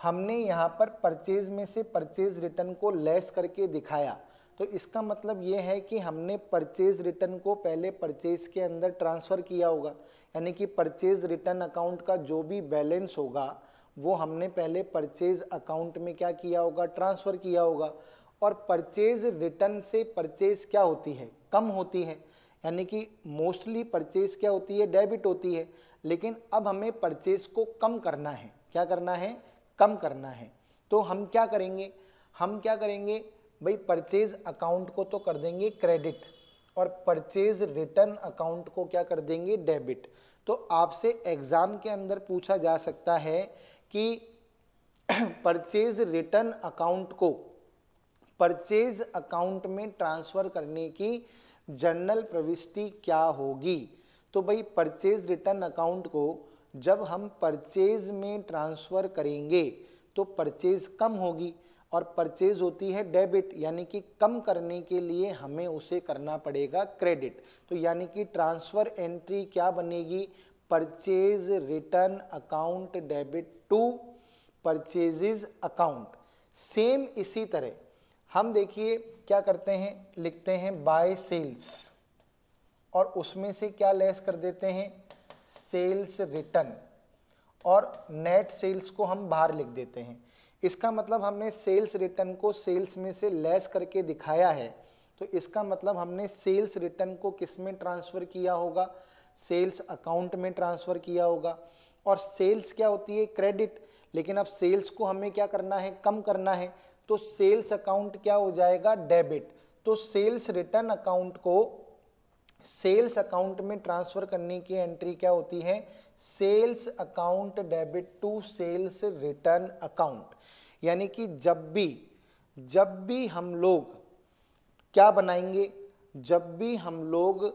हमने यहाँ पर परचेज में से परचेज रिटर्न को लेस करके दिखाया, तो इसका मतलब ये है कि हमने परचेज रिटर्न को पहले परचेज के अंदर ट्रांसफ़र किया होगा। यानी कि परचेज रिटर्न अकाउंट का जो भी बैलेंस होगा वो हमने पहले परचेज अकाउंट में क्या किया होगा, ट्रांसफ़र किया होगा। और परचेज रिटर्न से परचेज क्या होती है, कम होती है। यानी कि मोस्टली परचेज क्या होती है, डेबिट होती है। लेकिन अब हमें परचेज को कम करना है। क्या करना है, कम करना है। तो हम क्या करेंगे, हम क्या करेंगे भाई, परचेज अकाउंट को तो कर देंगे क्रेडिट और परचेज रिटर्न अकाउंट को क्या कर देंगे, डेबिट। तो आपसे एग्जाम के अंदर पूछा जा सकता है कि परचेज रिटर्न अकाउंट को परचेज अकाउंट में ट्रांसफर करने की जर्नल प्रविष्टि क्या होगी। तो भाई परचेज रिटर्न अकाउंट को जब हम परचेज में ट्रांसफर करेंगे तो परचेज कम होगी, और परचेज होती है डेबिट, यानी कि कम करने के लिए हमें उसे करना पड़ेगा क्रेडिट। तो यानी कि ट्रांसफर एंट्री क्या बनेगी, purchase return account debit to purchases account. Same इसी तरह हम देखिए क्या करते हैं, लिखते हैं बाय सेल्स, और उसमें से क्या लेस कर देते हैं, सेल्स रिटर्न, और नेट सेल्स को हम बाहर लिख देते हैं। इसका मतलब हमने सेल्स रिटर्न को सेल्स में से लेस करके दिखाया है, तो इसका मतलब हमने सेल्स रिटर्न को किस में ट्रांसफ़र किया होगा, सेल्स अकाउंट में ट्रांसफ़र किया होगा। और सेल्स क्या होती है, क्रेडिट, लेकिन अब सेल्स को हमें क्या करना है, कम करना है, तो सेल्स अकाउंट क्या हो जाएगा, डेबिट। तो सेल्स रिटर्न अकाउंट को सेल्स अकाउंट में ट्रांसफर करने की एंट्री क्या होती है, sales account debit to sales return account. यानी कि जब भी हम लोग क्या बनाएंगे, जब भी हम लोग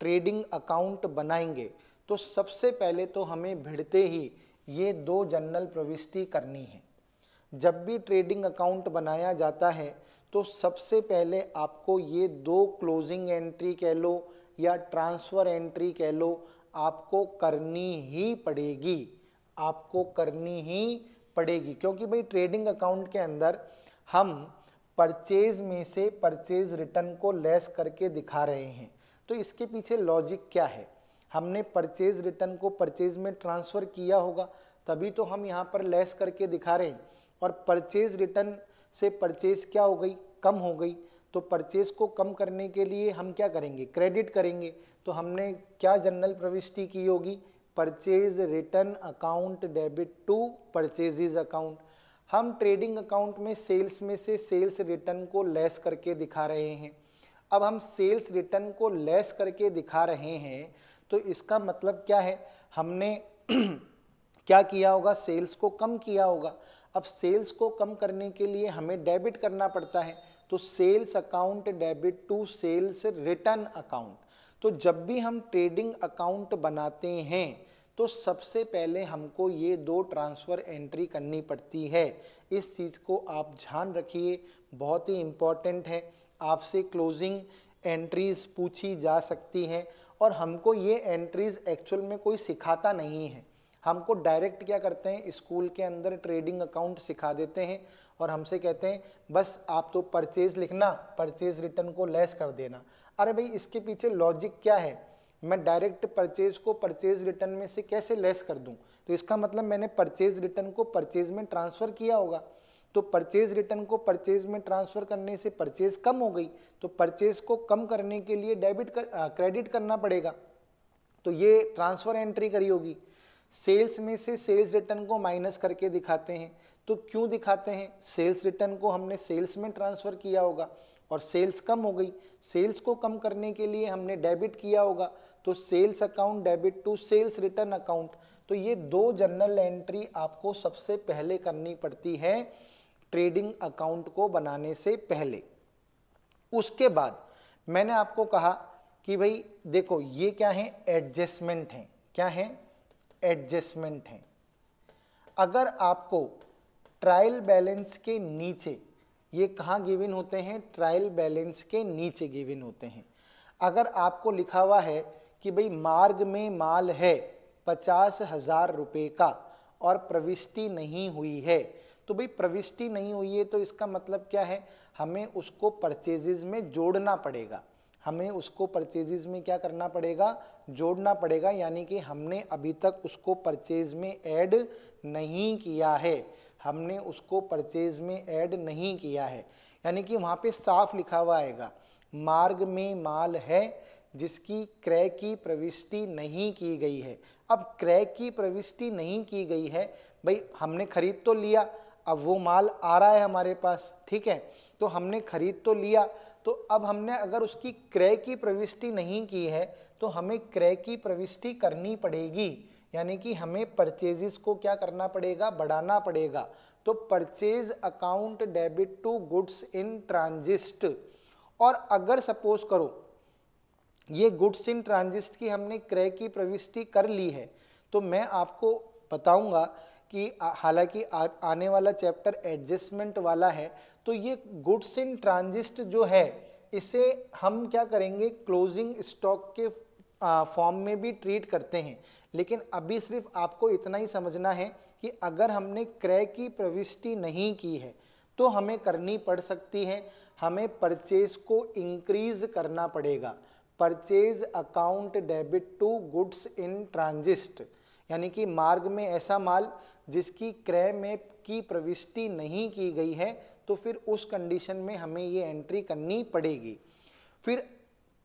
ट्रेडिंग अकाउंट बनाएंगे तो सबसे पहले तो हमें भिड़ते ही ये दो जर्नल प्रविष्टि करनी है। जब भी ट्रेडिंग अकाउंट बनाया जाता है तो सबसे पहले आपको ये दो क्लोजिंग एंट्री कह लो या ट्रांसफ़र एंट्री कह लो, आपको करनी ही पड़ेगी, आपको करनी ही पड़ेगी। क्योंकि भाई ट्रेडिंग अकाउंट के अंदर हम परचेज में से परचेज रिटर्न को लेस करके दिखा रहे हैं। तो इसके पीछे लॉजिक क्या है, हमने परचेज रिटर्न को परचेज में ट्रांसफ़र किया होगा तभी तो हम यहाँ पर लेस करके दिखा रहे हैं। और परचेज रिटर्न से परचेज क्या हो गई, कम हो गई, तो परचेज को कम करने के लिए हम क्या करेंगे, क्रेडिट करेंगे। तो हमने क्या जर्नल प्रविष्टि की होगी, purchase return account debit to purchases account. हम ट्रेडिंग अकाउंट में से सेल्स रिटर्न को लेस करके दिखा रहे हैं। अब हम सेल्स रिटर्न को लेस करके दिखा रहे हैं तो इसका मतलब क्या है, हमने क्या किया होगा, सेल्स को कम किया होगा। अब सेल्स को कम करने के लिए हमें डेबिट करना पड़ता है, तो sales account debit to sales return account. तो जब भी हम ट्रेडिंग अकाउंट बनाते हैं तो सबसे पहले हमको ये दो ट्रांसफ़र एंट्री करनी पड़ती है। इस चीज़ को आप ध्यान रखिए, बहुत ही इम्पॉर्टेंट है। आपसे क्लोजिंग एंट्रीज पूछी जा सकती हैं और हमको ये एंट्रीज एक्चुअल में कोई सिखाता नहीं है। हमको डायरेक्ट क्या करते हैं, स्कूल के अंदर ट्रेडिंग अकाउंट सिखा देते हैं और हमसे कहते हैं बस आप तो परचेज लिखना, परचेज रिटर्न को लेस कर देना। अरे भाई इसके पीछे लॉजिक क्या है, मैं डायरेक्ट परचेज को परचेज रिटर्न में से कैसे लेस कर दूं। तो इसका मतलब मैंने परचेज रिटर्न को परचेज में ट्रांसफ़र किया होगा, तो परचेज रिटर्न को परचेज में ट्रांसफ़र करने से परचेज कम हो गई, तो परचेज को कम करने के लिए क्रेडिट करना पड़ेगा। तो ये ट्रांसफ़र एंट्री करी होगी। सेल्स में से सेल्स रिटर्न को माइनस करके दिखाते हैं, तो क्यों दिखाते हैं, सेल्स रिटर्न को हमने सेल्स में ट्रांसफ़र किया होगा और सेल्स कम हो गई, सेल्स को कम करने के लिए हमने डेबिट किया होगा, तो sales account debit to sales return account. तो ये दो जर्नल एंट्री आपको सबसे पहले करनी पड़ती है ट्रेडिंग अकाउंट को बनाने से पहले। उसके बाद मैंने आपको कहा कि भाई देखो ये क्या है, एडजस्टमेंट है। क्या है, एडजस्टमेंट है। अगर आपको ट्रायल बैलेंस के नीचे, ये कहाँ गिवन होते हैं, ट्रायल बैलेंस के नीचे गिवन होते हैं। अगर आपको लिखा हुआ है कि भाई मार्ग में माल है 50,000 रुपये का और प्रविष्टि नहीं हुई है, तो भाई प्रविष्टि नहीं हुई है तो इसका मतलब क्या है, हमें उसको परचेजेज में जोड़ना पड़ेगा। हमें उसको परचेजेज में क्या करना पड़ेगा, जोड़ना पड़ेगा। यानी कि हमने अभी तक उसको परचेज में ऐड नहीं किया है, हमने उसको परचेज में ऐड नहीं किया है। यानी कि वहाँ पे साफ लिखा हुआ आएगा, मार्ग में माल है जिसकी क्रय की प्रविष्टि नहीं की गई है। अब क्रय की प्रविष्टि नहीं की गई है, भाई हमने खरीद तो लिया, अब वो माल आ रहा है हमारे पास, ठीक है, तो हमने खरीद तो लिया, तो अब हमने अगर उसकी क्रय की प्रविष्टि नहीं की है तो हमें क्रय की प्रविष्टि करनी पड़ेगी। यानी कि हमें परचेजेस को क्या करना पड़ेगा, बढ़ाना पड़ेगा। तो purchase account debit to goods in transit. और अगर सपोज करो ये गुड्स इन ट्रांजिट की हमने क्रय की प्रविष्टि कर ली है, तो मैं आपको बताऊंगा कि हालांकि आने वाला चैप्टर एडजस्टमेंट वाला है, तो ये गुड्स इन ट्रांजिट जो है इसे हम क्या करेंगे, क्लोजिंग स्टॉक के फॉर्म में भी ट्रीट करते हैं। लेकिन अभी सिर्फ आपको इतना ही समझना है कि अगर हमने क्रय की प्रविष्टि नहीं की है तो हमें करनी पड़ सकती है, हमें परचेज को इंक्रीज करना पड़ेगा। Purchase account debit to goods in transit, यानी कि मार्ग में ऐसा माल जिसकी क्रय में की प्रविष्टि नहीं की गई है, तो फिर उस कंडीशन में हमें ये एंट्री करनी पड़ेगी। फिर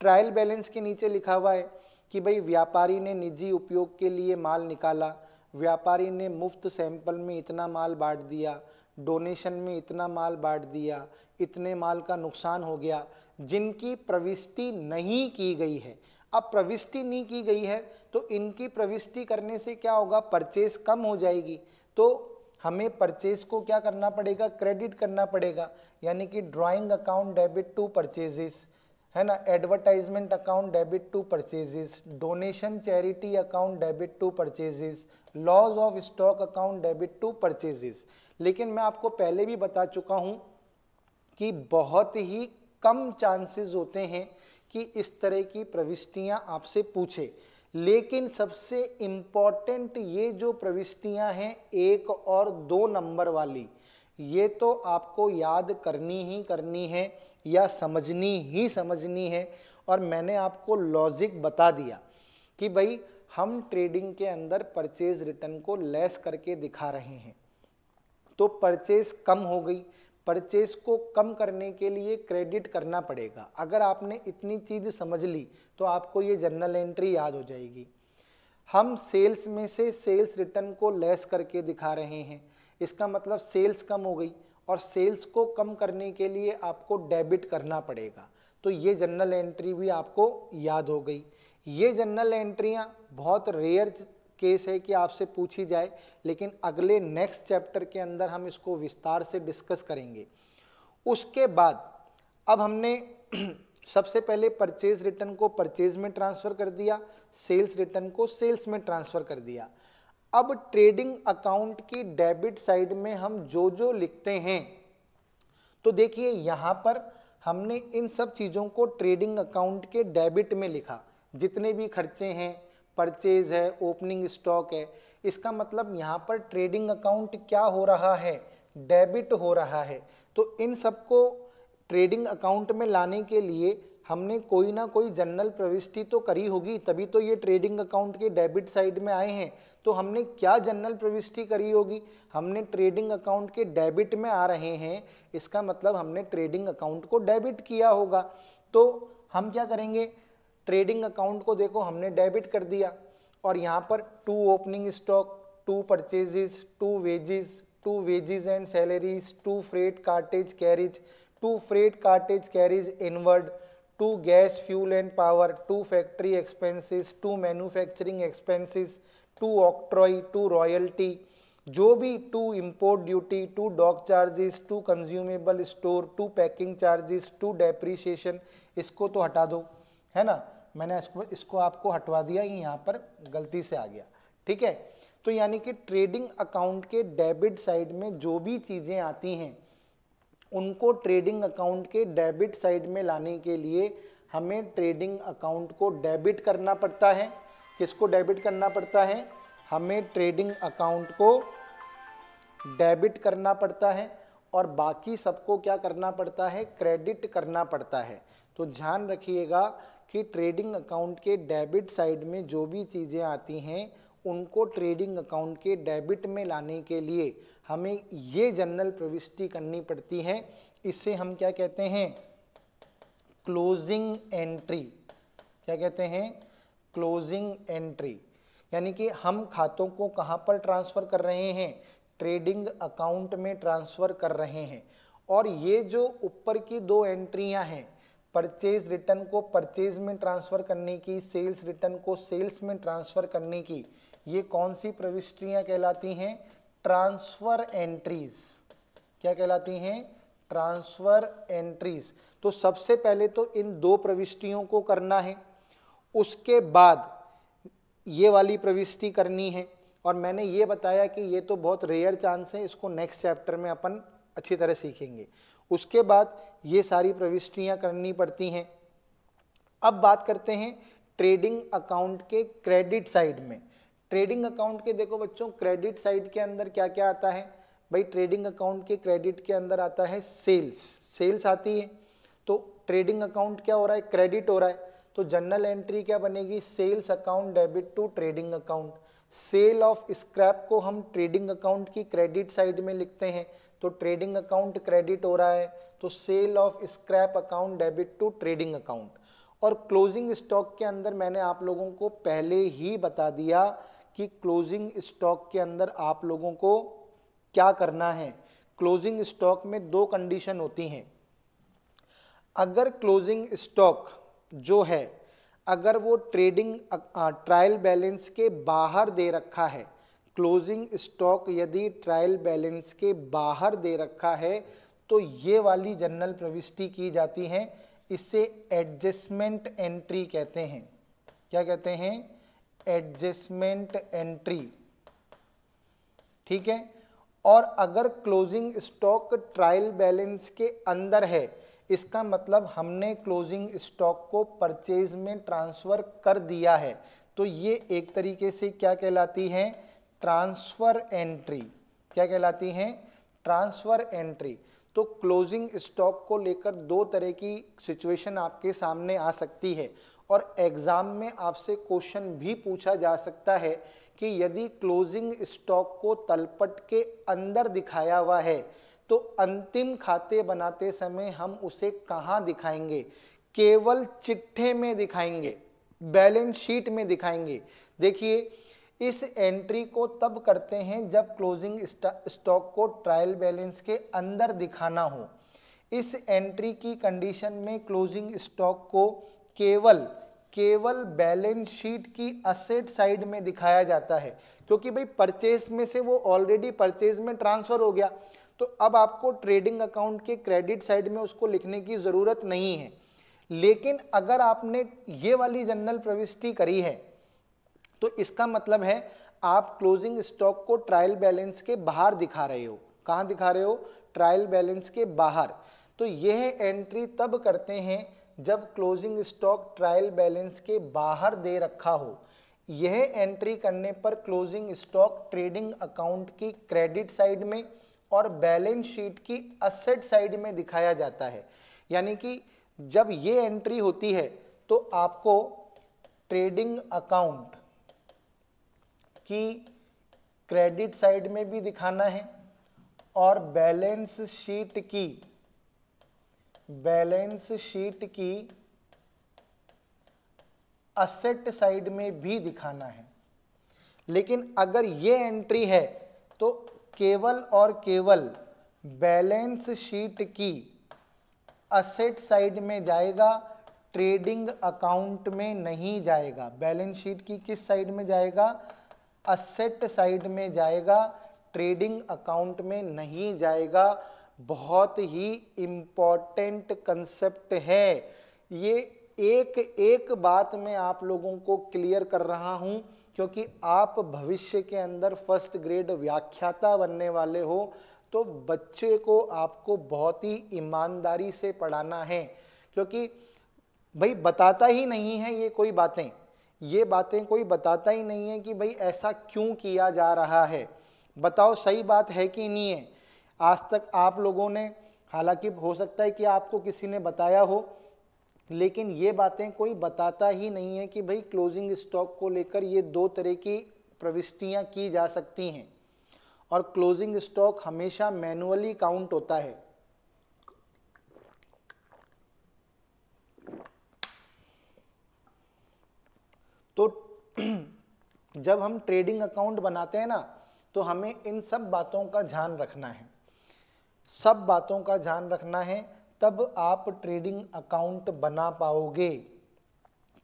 ट्रायल बैलेंस के नीचे लिखा हुआ है कि भाई व्यापारी ने निजी उपयोग के लिए माल निकाला, व्यापारी ने मुफ्त सैंपल में इतना माल बांट दिया, डोनेशन में इतना माल बांट दिया, इतने माल का नुकसान हो गया, जिनकी प्रविष्टि नहीं की गई है। अब प्रविष्टि नहीं की गई है तो इनकी प्रविष्टि करने से क्या होगा, परचेज कम हो जाएगी। तो हमें परचेज को क्या करना पड़ेगा, क्रेडिट करना पड़ेगा, यानी कि drawing account debit to purchases, है ना, advertisement account debit to purchases, donation charity account debit to purchases, loss of stock account debit to purchases. लेकिन मैं आपको पहले भी बता चुका हूं कि बहुत ही कम चांसेस होते हैं कि इस तरह की प्रविष्टियां आपसे पूछे। लेकिन सबसे इम्पॉर्टेंट ये जो प्रविष्टियां हैं 1 और 2 नंबर वाली, ये तो आपको याद करनी ही करनी है या समझनी ही समझनी है। और मैंने आपको लॉजिक बता दिया कि भाई हम ट्रेडिंग के अंदर परचेज रिटर्न को लेस करके दिखा रहे हैं, तो परचेज कम हो गई, परचेज को कम करने के लिए क्रेडिट करना पड़ेगा। अगर आपने इतनी चीज़ समझ ली तो आपको ये जर्नल एंट्री याद हो जाएगी। हम सेल्स में से सेल्स रिटर्न को लेस करके दिखा रहे हैं, इसका मतलब सेल्स कम हो गई और सेल्स को कम करने के लिए आपको डेबिट करना पड़ेगा। तो ये जर्नल एंट्री भी आपको याद हो गई। ये जर्नल एंट्रियां बहुत रेयर केस है कि आपसे पूछी जाए, लेकिन अगले नेक्स्ट चैप्टर के अंदर हम इसको विस्तार से डिस्कस करेंगे। उसके बाद अब हमने सबसे पहले परचेज रिटर्न को परचेज में ट्रांसफर कर दिया, सेल्स रिटर्न को सेल्स में ट्रांसफर कर दिया। अब ट्रेडिंग अकाउंट की डेबिट साइड में हम जो जो लिखते हैं, तो देखिए यहां पर हमने इन सब चीजों को ट्रेडिंग अकाउंट के डेबिट में लिखा। जितने भी खर्चे हैं, परचेज है, ओपनिंग स्टॉक है, इसका मतलब यहाँ पर ट्रेडिंग अकाउंट क्या हो रहा है, डेबिट हो रहा है। तो इन सबको ट्रेडिंग अकाउंट में लाने के लिए हमने कोई ना कोई जनरल प्रविष्टि तो करी होगी, तभी तो ये ट्रेडिंग अकाउंट के डेबिट साइड में आए हैं। तो हमने क्या जनरल प्रविष्टि करी होगी, हमने ट्रेडिंग अकाउंट के डेबिट में आ रहे हैं, इसका मतलब हमने ट्रेडिंग अकाउंट को डेबिट किया होगा। तो हम क्या करेंगे, ट्रेडिंग अकाउंट को देखो हमने डेबिट कर दिया और यहाँ पर 2 opening stock, 2 purchases, 2 wages and salaries, 2 freight cartage carriage, 2 freight cartage carriage inward, 2 gas fuel and power, 2 factory expenses, 2 manufacturing expenses, 2 octroi, 2 royalty, जो भी 2 import duty, 2 dock charges, 2 consumable store, 2 packing charges, 2 depreciation, इसको तो हटा दो, है ना, मैंने इसको आपको हटवा दिया, ये यहाँ पर गलती से आ गया, ठीक है। तो यानी कि ट्रेडिंग अकाउंट के डेबिट साइड में जो भी चीज़ें आती हैं उनको ट्रेडिंग अकाउंट के डेबिट साइड में लाने के लिए हमें ट्रेडिंग अकाउंट को डेबिट करना पड़ता है। किसको डेबिट करना पड़ता है, हमें ट्रेडिंग अकाउंट को डेबिट करना पड़ता है और बाकी सबको क्या करना पड़ता है, क्रेडिट करना पड़ता है। तो ध्यान रखिएगा कि ट्रेडिंग अकाउंट के डेबिट साइड में जो भी चीज़ें आती हैं उनको ट्रेडिंग अकाउंट के डेबिट में लाने के लिए हमें ये जनरल प्रविष्टि करनी पड़ती है। इससे हम क्या कहते हैं, क्लोजिंग एंट्री। क्या कहते हैं, क्लोजिंग एंट्री। यानी कि हम खातों को कहाँ पर ट्रांसफ़र कर रहे हैं, ट्रेडिंग अकाउंट में ट्रांसफ़र कर रहे हैं। और ये जो ऊपर की 2 एंट्रियां हैं, परचेज रिटर्न को परचेज में ट्रांसफ़र करने की, सेल्स रिटर्न को सेल्स में ट्रांसफ़र करने की, ये कौन सी प्रविष्टियां कहलाती हैं? Transfer entries. क्या कहलाती हैं? Transfer entries. तो सबसे पहले तो इन दो प्रविष्टियों को करना है, उसके बाद ये वाली प्रविष्टि करनी है। और मैंने ये बताया कि ये तो बहुत रेयर चांस है, इसको नेक्स्ट चैप्टर में अपन अच्छी तरह सीखेंगे। उसके बाद ये सारी प्रविष्टियां करनी पड़ती हैं। अब बात करते हैं ट्रेडिंग अकाउंट के क्रेडिट साइड में। ट्रेडिंग अकाउंट के देखो बच्चों, क्रेडिट साइड के अंदर क्या क्या आता है भाई? ट्रेडिंग अकाउंट के क्रेडिट के अंदर आता है सेल्स। सेल्स आती है तो ट्रेडिंग अकाउंट क्या हो रहा है? क्रेडिट हो रहा है। तो जनरल एंट्री क्या बनेगी? Sales account debit to trading account. Sale of scrap को हम ट्रेडिंग अकाउंट की क्रेडिट साइड में लिखते हैं, तो ट्रेडिंग अकाउंट क्रेडिट हो रहा है, तो sale of scrap account debit to trading account. और क्लोजिंग स्टॉक के अंदर मैंने आप लोगों को पहले ही बता दिया कि क्लोजिंग स्टॉक के अंदर आप लोगों को क्या करना है। क्लोजिंग स्टॉक में दो कंडीशन होती हैं। अगर क्लोजिंग स्टॉक जो है, अगर वो ट्रेडिंग ट्रायल बैलेंस के बाहर दे रखा है, क्लोजिंग स्टॉक यदि ट्रायल बैलेंस के बाहर दे रखा है, तो ये वाली जनरल प्रविष्टि की जाती है। इसे एडजस्टमेंट एंट्री कहते हैं। क्या कहते हैं? Adjustment entry. ठीक है। और अगर क्लोजिंग स्टॉक ट्रायल बैलेंस के अंदर है, इसका मतलब हमने क्लोजिंग स्टॉक को परचेज में ट्रांसफर कर दिया है, तो ये एक तरीके से क्या कहलाती है? Transfer entry. क्या कहलाती है? Transfer entry. तो क्लोजिंग स्टॉक को लेकर दो तरह की सिचुएशन आपके सामने आ सकती है, और एग्जाम में आपसे क्वेश्चन भी पूछा जा सकता है कि यदि क्लोजिंग स्टॉक को तलपट के अंदर दिखाया हुआ है, तो अंतिम खाते बनाते समय हम उसे कहाँ दिखाएंगे? केवल चिट्ठे में दिखाएंगे, बैलेंस शीट में दिखाएंगे। देखिए, इस एंट्री को तब करते हैं जब क्लोजिंग स्टॉक को ट्रायल बैलेंस के अंदर दिखाना हो। इस एंट्री की कंडीशन में क्लोजिंग स्टॉक को केवल बैलेंस शीट की असेट साइड में दिखाया जाता है, क्योंकि भाई परचेज में से वो ऑलरेडी परचेज में ट्रांसफर हो गया, तो अब आपको ट्रेडिंग अकाउंट के क्रेडिट साइड में उसको लिखने की जरूरत नहीं है। लेकिन अगर आपने ये वाली जनरल प्रविष्टि करी है, तो इसका मतलब है आप क्लोजिंग स्टॉक को ट्रायल बैलेंस के बाहर दिखा रहे हो। कहाँ दिखा रहे हो? ट्रायल बैलेंस के बाहर। तो यह एंट्री तब करते हैं जब क्लोजिंग स्टॉक ट्रायल बैलेंस के बाहर दे रखा हो। यह एंट्री करने पर क्लोजिंग स्टॉक ट्रेडिंग अकाउंट की क्रेडिट साइड में और बैलेंस शीट की असेट साइड में दिखाया जाता है। यानी कि जब ये एंट्री होती है तो आपको ट्रेडिंग अकाउंट की क्रेडिट साइड में भी दिखाना है और बैलेंस शीट की असेट साइड में भी दिखाना है। लेकिन अगर ये एंट्री है तो केवल और केवल बैलेंस शीट की असेट साइड में जाएगा, ट्रेडिंग अकाउंट में नहीं जाएगा। बैलेंस शीट की किस साइड में जाएगा? असेट साइड में जाएगा, ट्रेडिंग अकाउंट में नहीं जाएगा। बहुत ही इम्पॉर्टेंट कंसेप्ट है ये। एक एक बात मैं आप लोगों को क्लियर कर रहा हूं, क्योंकि आप भविष्य के अंदर फर्स्ट ग्रेड व्याख्याता बनने वाले हो, तो बच्चे को आपको बहुत ही ईमानदारी से पढ़ाना है। क्योंकि भाई बताता ही नहीं है ये बातें कोई बताता ही नहीं है कि भाई ऐसा क्यों किया जा रहा है। बताओ सही बात है कि नहीं है? आज तक आप लोगों ने, हालांकि हो सकता है कि आपको किसी ने बताया हो, लेकिन ये बातें कोई बताता ही नहीं है कि भाई क्लोजिंग स्टॉक को लेकर ये दो तरह की प्रविष्टियां की जा सकती हैं, और क्लोजिंग स्टॉक हमेशा मैनुअली काउंट होता है। तो जब हम ट्रेडिंग अकाउंट बनाते हैं ना, तो हमें इन सब बातों का ध्यान रखना है, सब बातों का ध्यान रखना है, तब आप ट्रेडिंग अकाउंट बना पाओगे।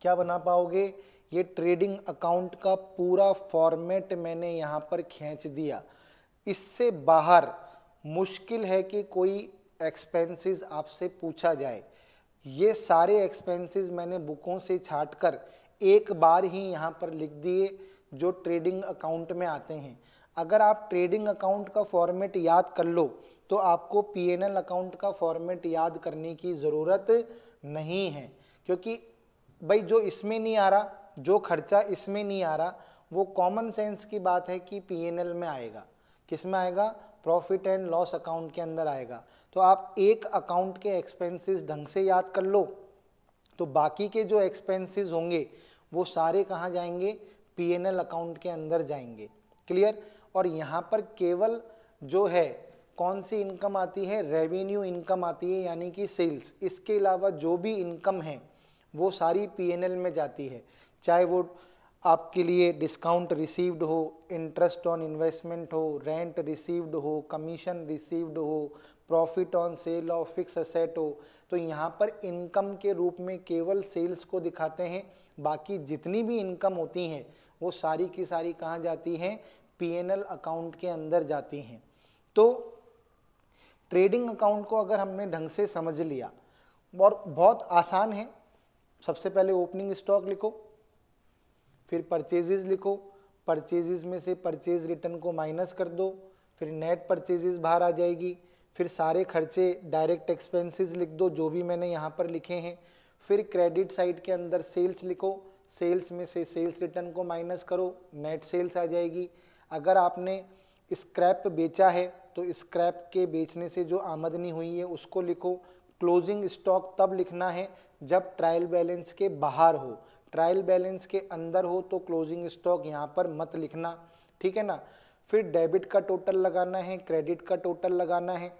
क्या बना पाओगे? ये ट्रेडिंग अकाउंट का पूरा फॉर्मेट मैंने यहाँ पर खींच दिया। इससे बाहर मुश्किल है कि कोई एक्सपेंसेस आपसे पूछा जाए। ये सारे एक्सपेंसेस मैंने बुकों से छांटकर एक बार ही यहाँ पर लिख दिए जो ट्रेडिंग अकाउंट में आते हैं। अगर आप ट्रेडिंग अकाउंट का फॉर्मेट याद कर लो तो आपको पीएनएल अकाउंट का फॉर्मेट याद करने की ज़रूरत नहीं है, क्योंकि भाई जो इसमें नहीं आ रहा, जो खर्चा इसमें नहीं आ रहा, वो कॉमन सेंस की बात है कि पीएनएल में आएगा। किस में आएगा? प्रॉफिट एंड लॉस अकाउंट के अंदर आएगा। तो आप एक अकाउंट के एक्सपेंसेस ढंग से याद कर लो तो बाकी के जो एक्सपेंसेस होंगे वो सारे कहाँ जाएंगे? पीएनएल अकाउंट के अंदर जाएंगे। क्लियर? और यहाँ पर केवल जो है कौन सी इनकम आती है? रेवेन्यू इनकम आती है, यानी कि सेल्स। इसके अलावा जो भी इनकम है वो सारी पीएनएल में जाती है, चाहे वो आपके लिए डिस्काउंट रिसीव्ड हो, इंटरेस्ट ऑन इन्वेस्टमेंट हो, रेंट रिसीव्ड हो, कमीशन रिसीव्ड हो, profit on sale of fix asset हो। तो यहाँ पर इनकम के रूप में केवल सेल्स को दिखाते हैं, बाकी जितनी भी इनकम होती हैं वो सारी की सारी कहाँ जाती हैं? पीएनएल अकाउंट के अंदर जाती हैं। तो ट्रेडिंग अकाउंट को अगर हमने ढंग से समझ लिया, और बहुत आसान है, सबसे पहले ओपनिंग स्टॉक लिखो, फिर परचेजेस लिखो, परचेजेस में से परचेज रिटर्न को माइनस कर दो, फिर नेट परचेजेस बाहर आ जाएगी, फिर सारे खर्चे डायरेक्ट एक्सपेंसेस लिख दो जो भी मैंने यहाँ पर लिखे हैं, फिर क्रेडिट साइड के अंदर सेल्स लिखो, सेल्स में से सेल्स रिटर्न को माइनस करो, नेट सेल्स आ जाएगी। अगर आपने स्क्रैप बेचा है तो स्क्रैप के बेचने से जो आमदनी हुई है उसको लिखो। क्लोजिंग स्टॉक तब लिखना है जब ट्रायल बैलेंस के बाहर हो, ट्रायल बैलेंस के अंदर हो तो क्लोजिंग स्टॉक यहाँ पर मत लिखना, ठीक है ना। फिर डेबिट का टोटल लगाना है, क्रेडिट का टोटल लगाना है।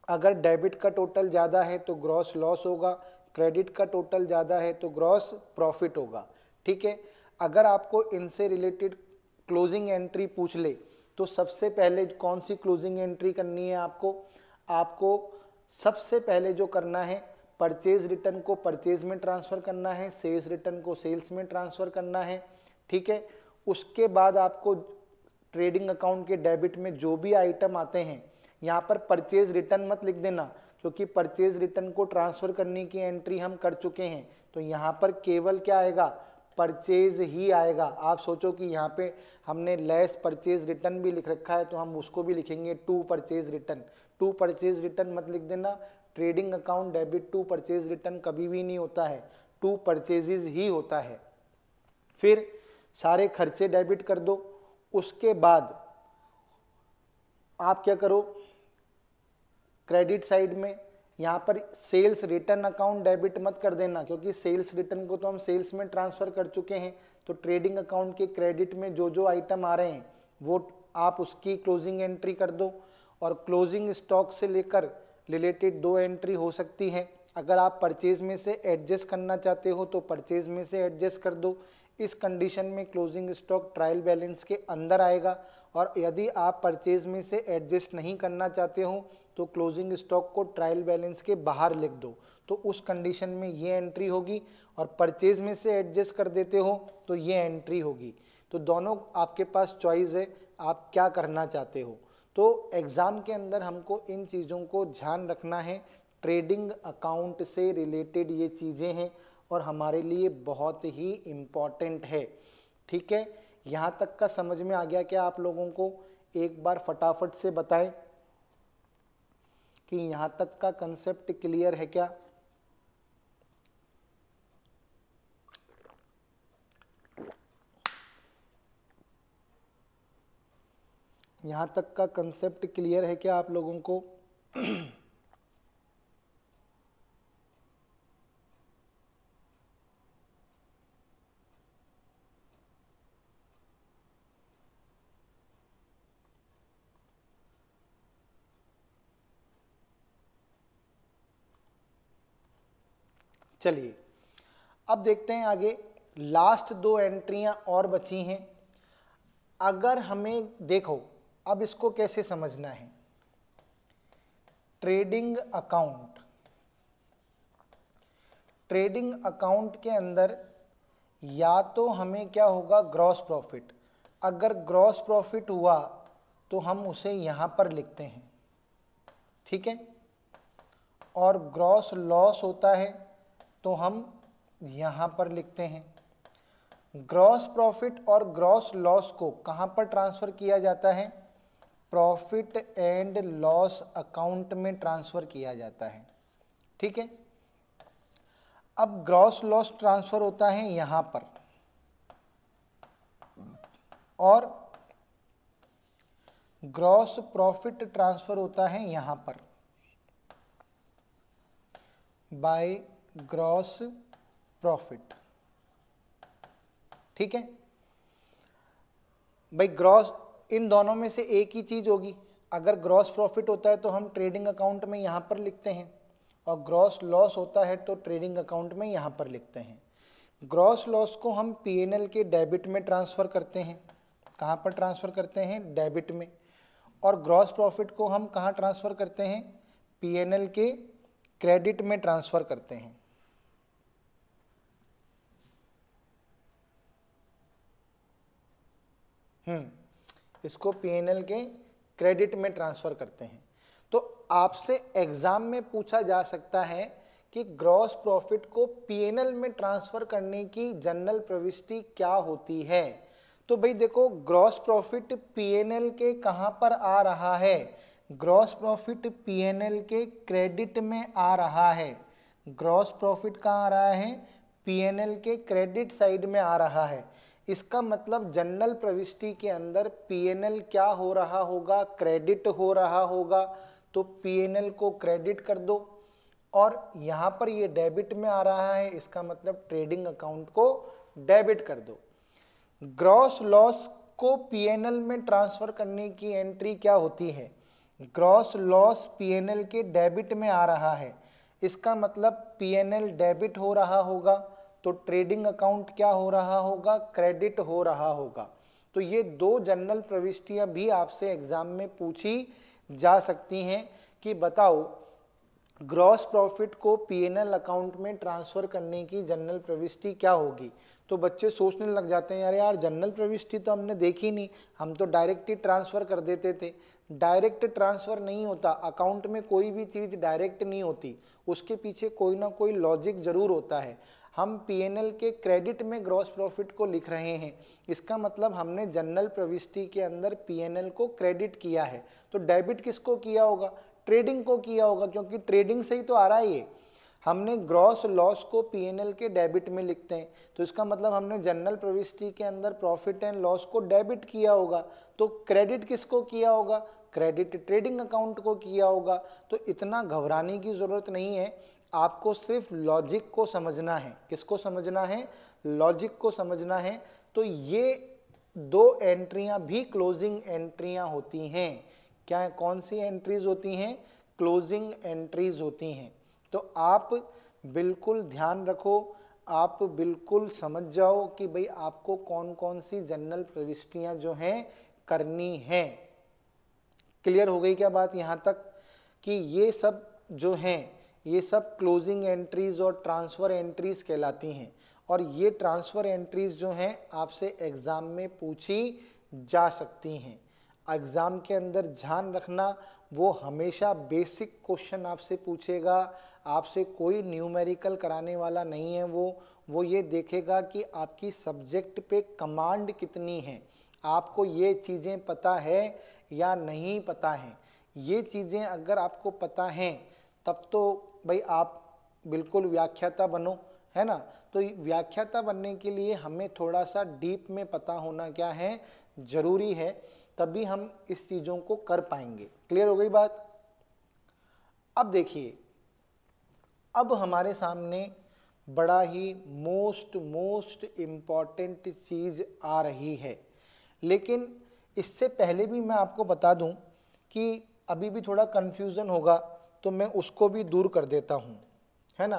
अगर डेबिट का टोटल ज़्यादा है तो ग्रॉस लॉस होगा, क्रेडिट का टोटल ज़्यादा है तो ग्रॉस प्रॉफिट होगा, ठीक है। अगर आपको इनसे रिलेटेड क्लोजिंग एंट्री पूछ ले तो सबसे पहले कौन सी क्लोजिंग एंट्री करनी है आपको सबसे पहले जो करना है, परचेज रिटर्न को परचेज में ट्रांसफ़र करना है, सेल्स रिटर्न को सेल्स में ट्रांसफ़र करना है, ठीक है। उसके बाद आपको ट्रेडिंग अकाउंट के डेबिट में जो भी आइटम आते हैं, यहाँ पर परचेज रिटर्न मत लिख देना, क्योंकि परचेज रिटर्न को ट्रांसफ़र करने की एंट्री हम कर चुके हैं। तो यहाँ पर केवल क्या आएगा? परचेज ही आएगा। आप सोचो कि यहाँ पे हमने लेस परचेज रिटर्न भी लिख रखा है तो हम उसको भी लिखेंगे to purchase return. To purchase return मत लिख देना, trading account debit to purchase return कभी भी नहीं होता है, टू परचेजेज ही होता है। फिर सारे खर्चे डेबिट कर दो। उसके बाद आप क्या करो, क्रेडिट साइड में यहाँ पर सेल्स रिटर्न अकाउंट डेबिट मत कर देना, क्योंकि सेल्स रिटर्न को तो हम सेल्स में ट्रांसफ़र कर चुके हैं। तो ट्रेडिंग अकाउंट के क्रेडिट में जो जो आइटम आ रहे हैं वो आप उसकी क्लोजिंग एंट्री कर दो। और क्लोजिंग स्टॉक से लेकर रिलेटेड दो एंट्री हो सकती है। अगर आप परचेज में से एडजस्ट करना चाहते हो तो परचेज में से एडजस्ट कर दो। इस कंडीशन में क्लोजिंग स्टॉक ट्रायल बैलेंस के अंदर आएगा। और यदि आप परचेज में से एडजस्ट नहीं करना चाहते हो तो क्लोजिंग स्टॉक को ट्रायल बैलेंस के बाहर लिख दो, तो उस कंडीशन में ये एंट्री होगी। और परचेज में से एडजस्ट कर देते हो तो ये एंट्री होगी। तो दोनों आपके पास चॉइस है, आप क्या करना चाहते हो। तो एग्ज़ाम के अंदर हमको इन चीज़ों को ध्यान रखना है। ट्रेडिंग अकाउंट से रिलेटेड ये चीज़ें हैं और हमारे लिए बहुत ही इम्पॉर्टेंट है, ठीक है। यहाँ तक का समझ में आ गया क्या आप लोगों को? एक बार फटाफट से बताएं कि यहाँ तक का कंसेप्ट क्लियर है क्या? यहाँ तक का कंसेप्ट क्लियर है क्या आप लोगों को? चलिए अब देखते हैं आगे। लास्ट दो एंट्रियां और बची हैं। अगर हमें देखो अब इसको कैसे समझना है। ट्रेडिंग अकाउंट, ट्रेडिंग अकाउंट के अंदर या तो हमें क्या होगा, ग्रॉस प्रॉफिट। अगर ग्रॉस प्रॉफिट हुआ तो हम उसे यहाँ पर लिखते हैं, ठीक है, और ग्रॉस लॉस होता है तो हम यहाँ पर लिखते हैं। ग्रॉस प्रॉफिट और ग्रॉस लॉस को कहाँ पर ट्रांसफ़र किया जाता है, प्रॉफिट एंड लॉस अकाउंट में ट्रांसफ़र किया जाता है, ठीक है। अब ग्रॉस लॉस ट्रांसफ़र होता है यहाँ पर और ग्रॉस प्रॉफिट ट्रांसफ़र होता है यहाँ पर बाय ग्रॉस प्रॉफिट, ठीक है भाई। ग्रॉस, इन दोनों में से एक ही चीज़ होगी। अगर ग्रॉस प्रॉफिट होता है तो हम ट्रेडिंग अकाउंट में यहाँ पर लिखते हैं, और ग्रॉस लॉस होता है तो ट्रेडिंग अकाउंट में यहाँ पर लिखते हैं। ग्रॉस लॉस को हम पीएनएल के डेबिट में ट्रांसफ़र करते हैं। कहाँ पर ट्रांसफ़र करते हैं, डेबिट में। और ग्रॉस प्रॉफिट को हम कहाँ ट्रांसफ़र करते हैं, पीएनएल के क्रेडिट में ट्रांसफ़र करते हैं। इसको पीएनएल के क्रेडिट में ट्रांसफ़र करते हैं। तो आपसे एग्ज़ाम में पूछा जा सकता है कि ग्रॉस प्रॉफिट को पीएनएल में ट्रांसफ़र करने की जनरल प्रविष्टि क्या होती है। तो भाई देखो, ग्रॉस प्रॉफिट पीएनएल के कहाँ पर आ रहा है, ग्रॉस प्रॉफिट पीएनएल के क्रेडिट में आ रहा है। ग्रॉस प्रॉफिट कहाँ आ रहा है, पीएनएल के क्रेडिट साइड में आ रहा है। इसका मतलब जनरल प्रविष्टि के अंदर पीएनएल क्या हो रहा होगा, क्रेडिट हो रहा होगा। तो पीएनएल को क्रेडिट कर दो, और यहाँ पर ये डेबिट में आ रहा है, इसका मतलब ट्रेडिंग अकाउंट को डेबिट कर दो। ग्रॉस लॉस को पीएनएल में ट्रांसफ़र करने की एंट्री क्या होती है, ग्रॉस लॉस पीएनएल के डेबिट में आ रहा है, इसका मतलब पीएनएल डेबिट हो रहा होगा, तो ट्रेडिंग अकाउंट क्या हो रहा होगा, क्रेडिट हो रहा होगा। तो ये दो जनरल प्रविष्टियां भी आपसे एग्जाम में पूछी जा सकती हैं कि बताओ ग्रॉस प्रॉफिट को पीएनएल अकाउंट में ट्रांसफ़र करने की जनरल प्रविष्टि क्या होगी। तो बच्चे सोचने लग जाते हैं, यार यार जनरल प्रविष्टि तो हमने देखी नहीं, हम तो डायरेक्ट ही ट्रांसफ़र कर देते थे। डायरेक्ट ट्रांसफ़र नहीं होता, अकाउंट में कोई भी चीज़ डायरेक्ट नहीं होती, उसके पीछे कोई ना कोई लॉजिक ज़रूर होता है। हम पीएनएल के क्रेडिट में ग्रॉस प्रॉफिट को लिख रहे हैं, इसका मतलब हमने जनरल प्रविष्टि के अंदर पीएनएल को क्रेडिट किया है। तो डेबिट किसको किया होगा, ट्रेडिंग को किया होगा, क्योंकि ट्रेडिंग से ही तो आ रहा है ये। हमने ग्रॉस लॉस को पीएनएल के डेबिट में लिखते हैं, तो इसका मतलब हमने जनरल प्रविष्टि के अंदर प्रॉफिट एंड लॉस को डेबिट किया होगा। तो क्रेडिट किसको किया होगा, क्रेडिट ट्रेडिंग अकाउंट को किया होगा। तो इतना घबराने की ज़रूरत नहीं है, आपको सिर्फ लॉजिक को समझना है। किसको समझना है, लॉजिक को समझना है। तो ये दो एंट्रियां भी क्लोजिंग एंट्रियां होती हैं। क्या, कौन सी एंट्रीज होती हैं, क्लोजिंग एंट्रीज होती हैं। तो आप बिल्कुल ध्यान रखो, आप बिल्कुल समझ जाओ कि भाई आपको कौन कौन सी जनरल प्रविष्टियां जो हैं करनी हैं। क्लियर हो गई क्या बात यहाँ तक, कि ये सब जो हैं ये सब क्लोजिंग एंट्रीज और ट्रांसफ़र एंट्रीज कहलाती हैं। और ये ट्रांसफ़र एंट्रीज जो हैं आपसे एग्ज़ाम में पूछी जा सकती हैं। एग्ज़ाम के अंदर ध्यान रखना, वो हमेशा बेसिक क्वेश्चन आपसे पूछेगा, आपसे कोई न्यूमेरिकल कराने वाला नहीं है। वो ये देखेगा कि आपकी सब्जेक्ट पे कमांड कितनी है, आपको ये चीज़ें पता है या नहीं पता हैं। ये चीज़ें अगर आपको पता हैं तब तो भाई आप बिल्कुल व्याख्याता बनो, है ना। तो व्याख्याता बनने के लिए हमें थोड़ा सा डीप में पता होना क्या है, ज़रूरी है, तभी हम इस चीज़ों को कर पाएंगे। क्लियर हो गई बात। अब देखिए, अब हमारे सामने बड़ा ही मोस्ट इम्पॉर्टेंट चीज़ आ रही है। लेकिन इससे पहले भी मैं आपको बता दूं कि अभी भी थोड़ा कन्फ्यूज़न होगा, तो मैं उसको भी दूर कर देता हूं, है ना।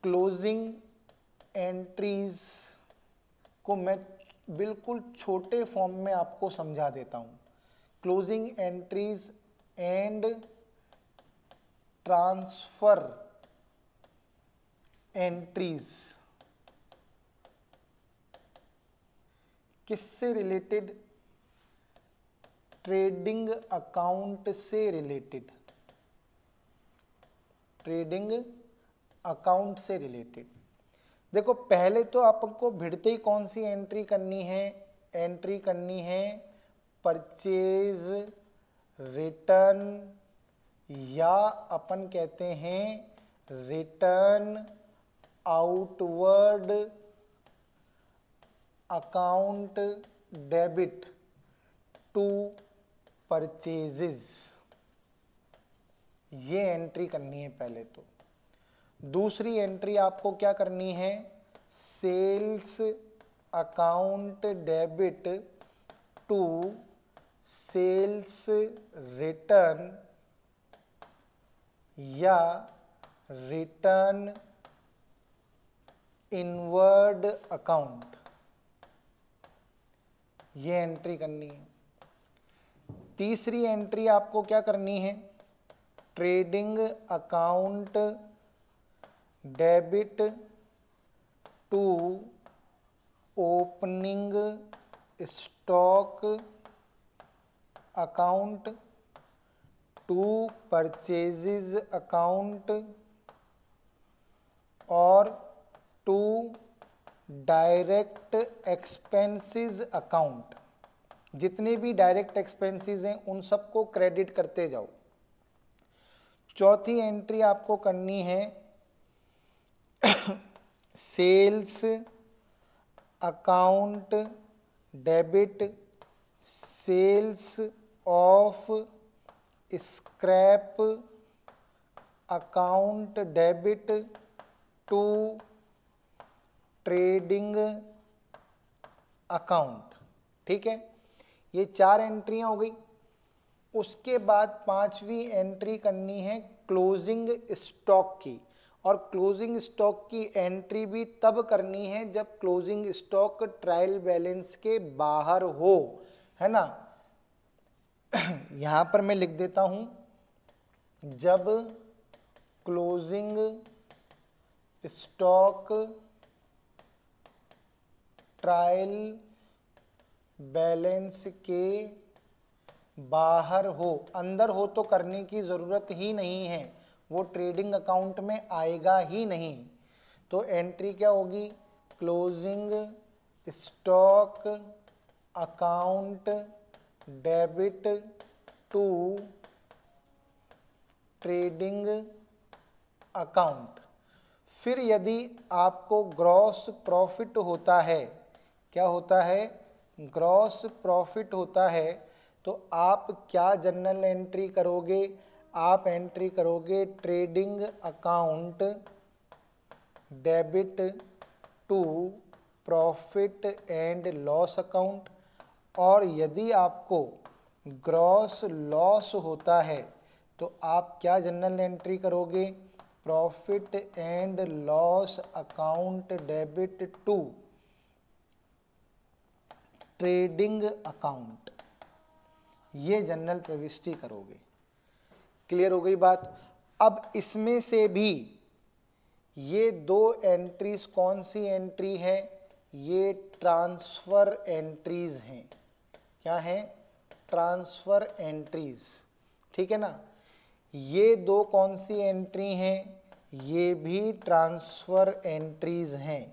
क्लोजिंग एंट्रीज को मैं बिल्कुल छोटे फॉर्म में आपको समझा देता हूं। Closing entries and transfer entries किससे रिलेटेड? ट्रेडिंग अकाउंट से रिलेटेड, ट्रेडिंग अकाउंट से रिलेटेड। देखो पहले तो आपको भिड़ते ही कौन सी एंट्री करनी है? एंट्री करनी है परचेज रिटर्न, या अपन कहते हैं return outward account debit to purchases. ये एंट्री करनी है पहले तो। दूसरी एंट्री आपको क्या करनी है? Sales account debit to sales return या रिटर्न इनवर्ड अकाउंट। ये एंट्री करनी है। तीसरी एंट्री आपको क्या करनी है? Trading account debit to opening stock account to purchases account और टू डायरेक्ट एक्सपेंसेस अकाउंट। जितने भी डायरेक्ट एक्सपेंसेस हैं उन सबको क्रेडिट करते जाओ। चौथी एंट्री आपको करनी है sales account debit sales of scrap account debit to trading account. ठीक है, ये 4 एंट्रियां हो गई। उसके बाद 5वीं एंट्री करनी है क्लोजिंग स्टॉक की, और क्लोजिंग स्टॉक की एंट्री भी तब करनी है जब क्लोजिंग स्टॉक ट्रायल बैलेंस के बाहर हो, है ना। यहां पर मैं लिख देता हूं, जब क्लोजिंग स्टॉक ट्रायल बैलेंस के बाहर हो। अंदर हो तो करने की ज़रूरत ही नहीं है, वो ट्रेडिंग अकाउंट में आएगा ही नहीं। तो एंट्री क्या होगी? Closing stock account debit to trading account. फिर यदि आपको ग्रॉस प्रॉफिट होता है, क्या होता है? ग्रॉस प्रॉफिट होता है, तो आप क्या जनरल एंट्री करोगे? आप एंट्री करोगे trading account debit to profit and loss account. और यदि आपको ग्रॉस लॉस होता है तो आप क्या जनरल एंट्री करोगे? Profit and loss account debit to trading account. ये जनरल प्रविष्टि करोगे। क्लियर हो गई बात? अब इसमें से भी ये 2 एंट्रीज कौन सी एंट्री है? ये ट्रांसफर एंट्रीज हैं। क्या है? Transfer entries. ठीक है ना। ये 2 कौन सी एंट्री हैं? ये भी ट्रांसफर एंट्रीज हैं।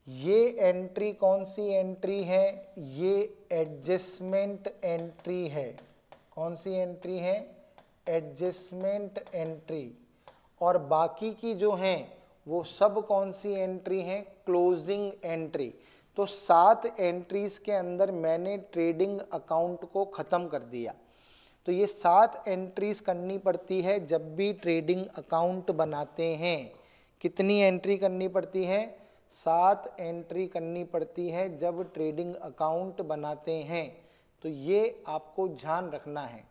ये एंट्री कौन सी एंट्री है? ये एडजस्टमेंट एंट्री है। कौन सी एंट्री है? Adjustment entry. और बाकी की जो हैं वो सब कौन सी एंट्री हैं? Closing entry. तो 7 एंट्रीज के अंदर मैंने ट्रेडिंग अकाउंट को ख़त्म कर दिया। तो ये 7 एंट्रीज करनी पड़ती है जब भी ट्रेडिंग अकाउंट बनाते हैं। कितनी एंट्री करनी पड़ती है? 7 एंट्री करनी पड़ती है जब ट्रेडिंग अकाउंट बनाते हैं। तो ये आपको ध्यान रखना है।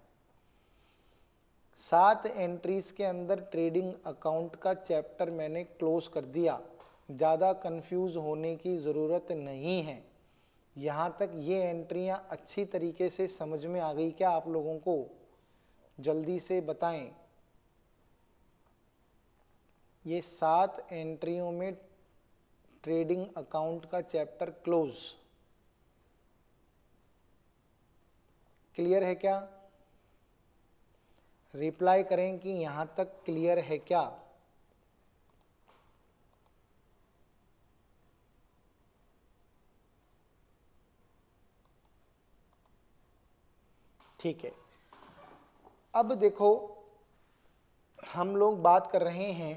7 एंट्रीज के अंदर ट्रेडिंग अकाउंट का चैप्टर मैंने क्लोज कर दिया। ज़्यादा कंफ्यूज होने की ज़रूरत नहीं है। यहाँ तक ये एंट्रियाँ अच्छी तरीके से समझ में आ गई क्या आप लोगों को? जल्दी से बताएं। ये 7 एंट्रियों में ट्रेडिंग अकाउंट का चैप्टर क्लोज। क्लियर है क्या? रिप्लाई करें कि यहां तक क्लियर है क्या? ठीक है, अब देखो हम लोग बात कर रहे हैं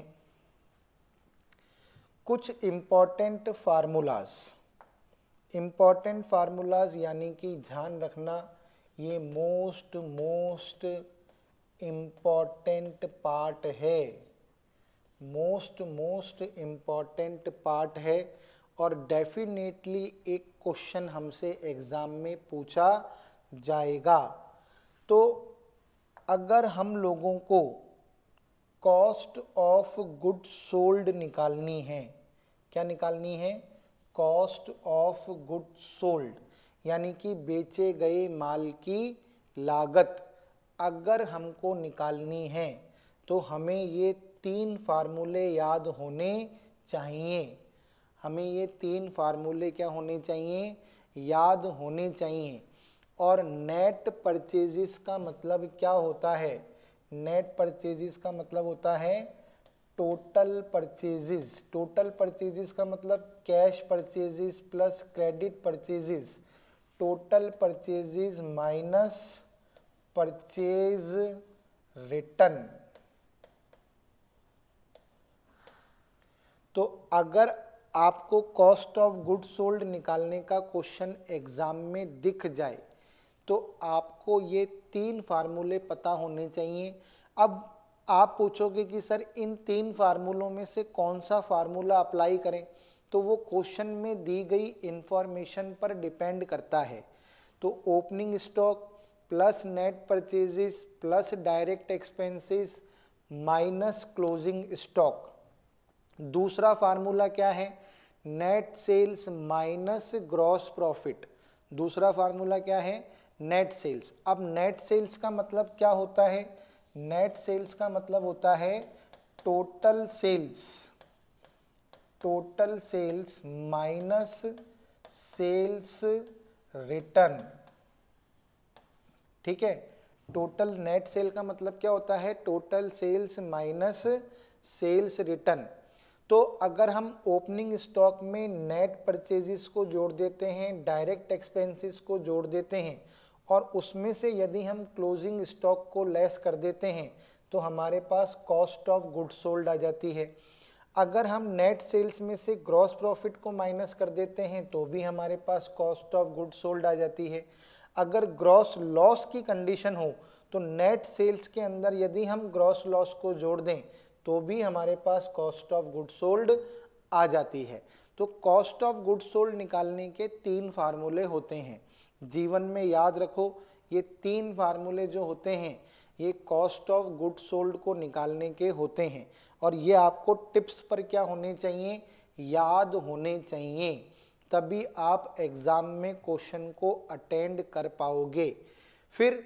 कुछ इम्पॉर्टेंट फार्मूलाज यानी कि ध्यान रखना ये मोस्ट इम्पॉर्टेंट पार्ट है, मोस्ट इम्पॉर्टेंट पार्ट है और डेफिनेटली एक क्वेश्चन हमसे एग्जाम में पूछा जाएगा। तो अगर हम लोगों को कॉस्ट ऑफ गुड सोल्ड निकालनी है, क्या निकालनी है? कॉस्ट ऑफ गुड सोल्ड यानी कि बेचे गए माल की लागत अगर हमको निकालनी है तो हमें ये 3 फार्मूले याद होने चाहिए। हमें ये 3 फार्मूले क्या होने चाहिए? याद होने चाहिए। और नेट परचेजिस का मतलब क्या होता है? नेट परचेजिस का मतलब होता है टोटल परचेजिस। टोटल परचेजिस का मतलब cash purchases plus credit purchases, total purchases minus purchase return. तो अगर आपको कॉस्ट ऑफ गुड सोल्ड निकालने का क्वेश्चन एग्जाम में दिख जाए तो आपको ये 3 फार्मूले पता होने चाहिए। अब आप पूछोगे कि सर इन 3 फार्मूलों में से कौन सा फार्मूला अप्लाई करें, तो वो क्वेश्चन में दी गई इंफॉर्मेशन पर डिपेंड करता है। तो opening stock plus net purchases plus direct expenses minus closing stock. दूसरा फार्मूला क्या है? Net sales minus gross profit. दूसरा फार्मूला क्या है? Net sales. अब नेट सेल्स का मतलब क्या होता है? नेट सेल्स का मतलब होता है total sales minus sales return. ठीक है, टोटल नेट सेल का मतलब क्या होता है? Total sales minus sales return. तो अगर हम ओपनिंग स्टॉक में नेट परचेजेस को जोड़ देते हैं, डायरेक्ट एक्सपेंसेस को जोड़ देते हैं और उसमें से यदि हम क्लोजिंग स्टॉक को लेस कर देते हैं तो हमारे पास कॉस्ट ऑफ गुड सोल्ड आ जाती है। अगर हम नेट सेल्स में से ग्रॉस प्रॉफिट को माइनस कर देते हैं तो भी हमारे पास कॉस्ट ऑफ गुड सोल्ड आ जाती है। अगर ग्रॉस लॉस की कंडीशन हो तो नेट सेल्स के अंदर यदि हम ग्रॉस लॉस को जोड़ दें तो भी हमारे पास कॉस्ट ऑफ गुड सोल्ड आ जाती है। तो कॉस्ट ऑफ गुड सोल्ड निकालने के 3 फार्मूले होते हैं। जीवन में याद रखो, ये 3 फार्मूले जो होते हैं ये कॉस्ट ऑफ गुड सोल्ड को निकालने के होते हैं और ये आपको टिप्स पर क्या होने चाहिए? याद होने चाहिए, तभी आप एग्जाम में क्वेश्चन को अटेंड कर पाओगे। फिर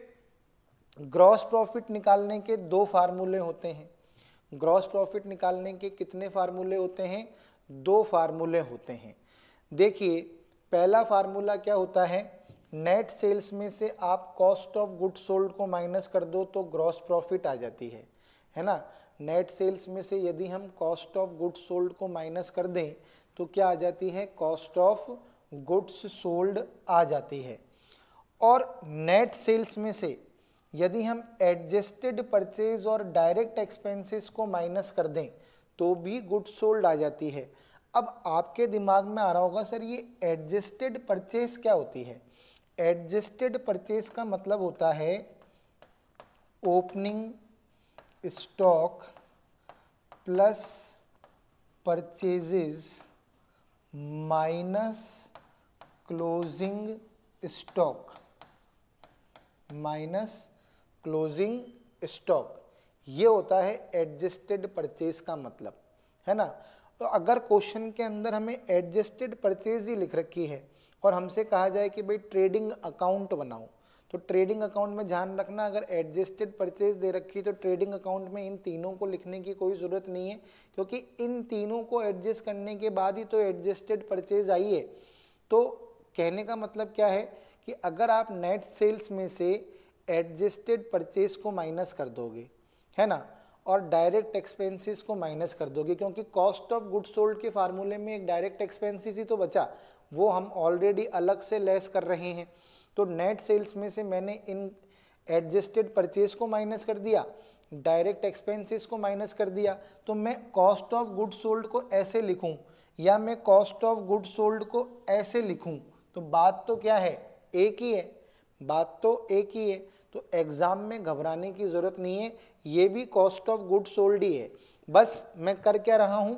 ग्रॉस प्रॉफिट निकालने के 2 फार्मूले होते हैं। ग्रॉस प्रॉफिट निकालने के कितने फार्मूले होते हैं? 2 फार्मूले होते हैं। देखिए, पहला फार्मूला क्या होता है? नेट सेल्स में से आप कॉस्ट ऑफ गुड सोल्ड को माइनस कर दो तो ग्रॉस प्रॉफिट आ जाती है ना। नेट सेल्स में से यदि हम कॉस्ट ऑफ गुड सोल्ड को माइनस कर दें तो क्या आ जाती है? कॉस्ट ऑफ गुड्स सोल्ड आ जाती है। और नेट सेल्स में से यदि हम एडजस्टेड परचेज और डायरेक्ट एक्सपेंसेस को माइनस कर दें तो भी गुड सोल्ड आ जाती है। अब आपके दिमाग में आ रहा होगा सर ये एडजस्टेड परचेज क्या होती है? एडजस्टेड परचेज का मतलब होता है opening stock plus purchases minus closing stock, minus closing stock, ये होता है एडजस्टेड परचेज का मतलब, है ना। तो अगर क्वेश्चन के अंदर हमें एडजस्टेड परचेज ही लिख रखी है और हमसे कहा जाए कि भाई ट्रेडिंग अकाउंट बनाओ, तो ट्रेडिंग अकाउंट में ध्यान रखना, अगर एडजस्टेड परचेज दे रखी तो ट्रेडिंग अकाउंट में इन तीनों को लिखने की कोई ज़रूरत नहीं है, क्योंकि इन तीनों को एडजस्ट करने के बाद ही तो एडजस्टेड परचेज आई है। तो कहने का मतलब क्या है कि अगर आप नेट सेल्स में से एडजस्टेड परचेज को माइनस कर दोगे, है ना, और डायरेक्ट एक्सपेंसेस को माइनस कर दोगे, क्योंकि कॉस्ट ऑफ गुड्स सोल्ड के फार्मूले में एक डायरेक्ट एक्सपेंसेस ही तो बचा, वो हम ऑलरेडी अलग से लेस कर रहे हैं। तो नेट सेल्स में से मैंने इन एडजस्टेड परचेज को माइनस कर दिया, डायरेक्ट एक्सपेंसेस को माइनस कर दिया, तो मैं कॉस्ट ऑफ गुड्स सोल्ड को ऐसे लिखूं या मैं कॉस्ट ऑफ गुड्स सोल्ड को ऐसे लिखूं, तो बात तो क्या है, एक ही है, बात तो एक ही है। तो एग्जाम में घबराने की जरूरत नहीं है, ये भी कॉस्ट ऑफ गुड्स सोल्ड ही है। बस मैं कर क्या रहा हूं,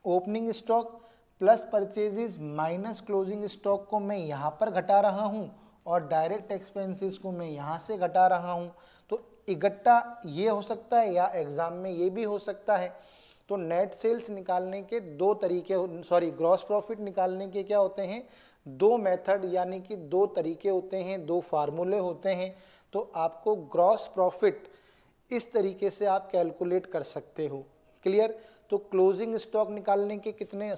opening stock plus purchases minus closing stock को मैं यहाँ पर घटा रहा हूँ और डायरेक्ट एक्सपेंसेस को मैं यहाँ से घटा रहा हूँ। तो इकट्ठा ये हो सकता है या एग्जाम में ये भी हो सकता है। तो नेट सेल्स निकालने के दो तरीके, ग्रॉस प्रॉफिट निकालने के क्या होते हैं, दो मेथड यानी कि दो तरीके होते हैं, दो फार्मूले होते हैं। तो आपको ग्रॉस प्रॉफिट इस तरीके से आप कैलकुलेट कर सकते हो। क्लियर। तो क्लोजिंग स्टॉक निकालने के कितने,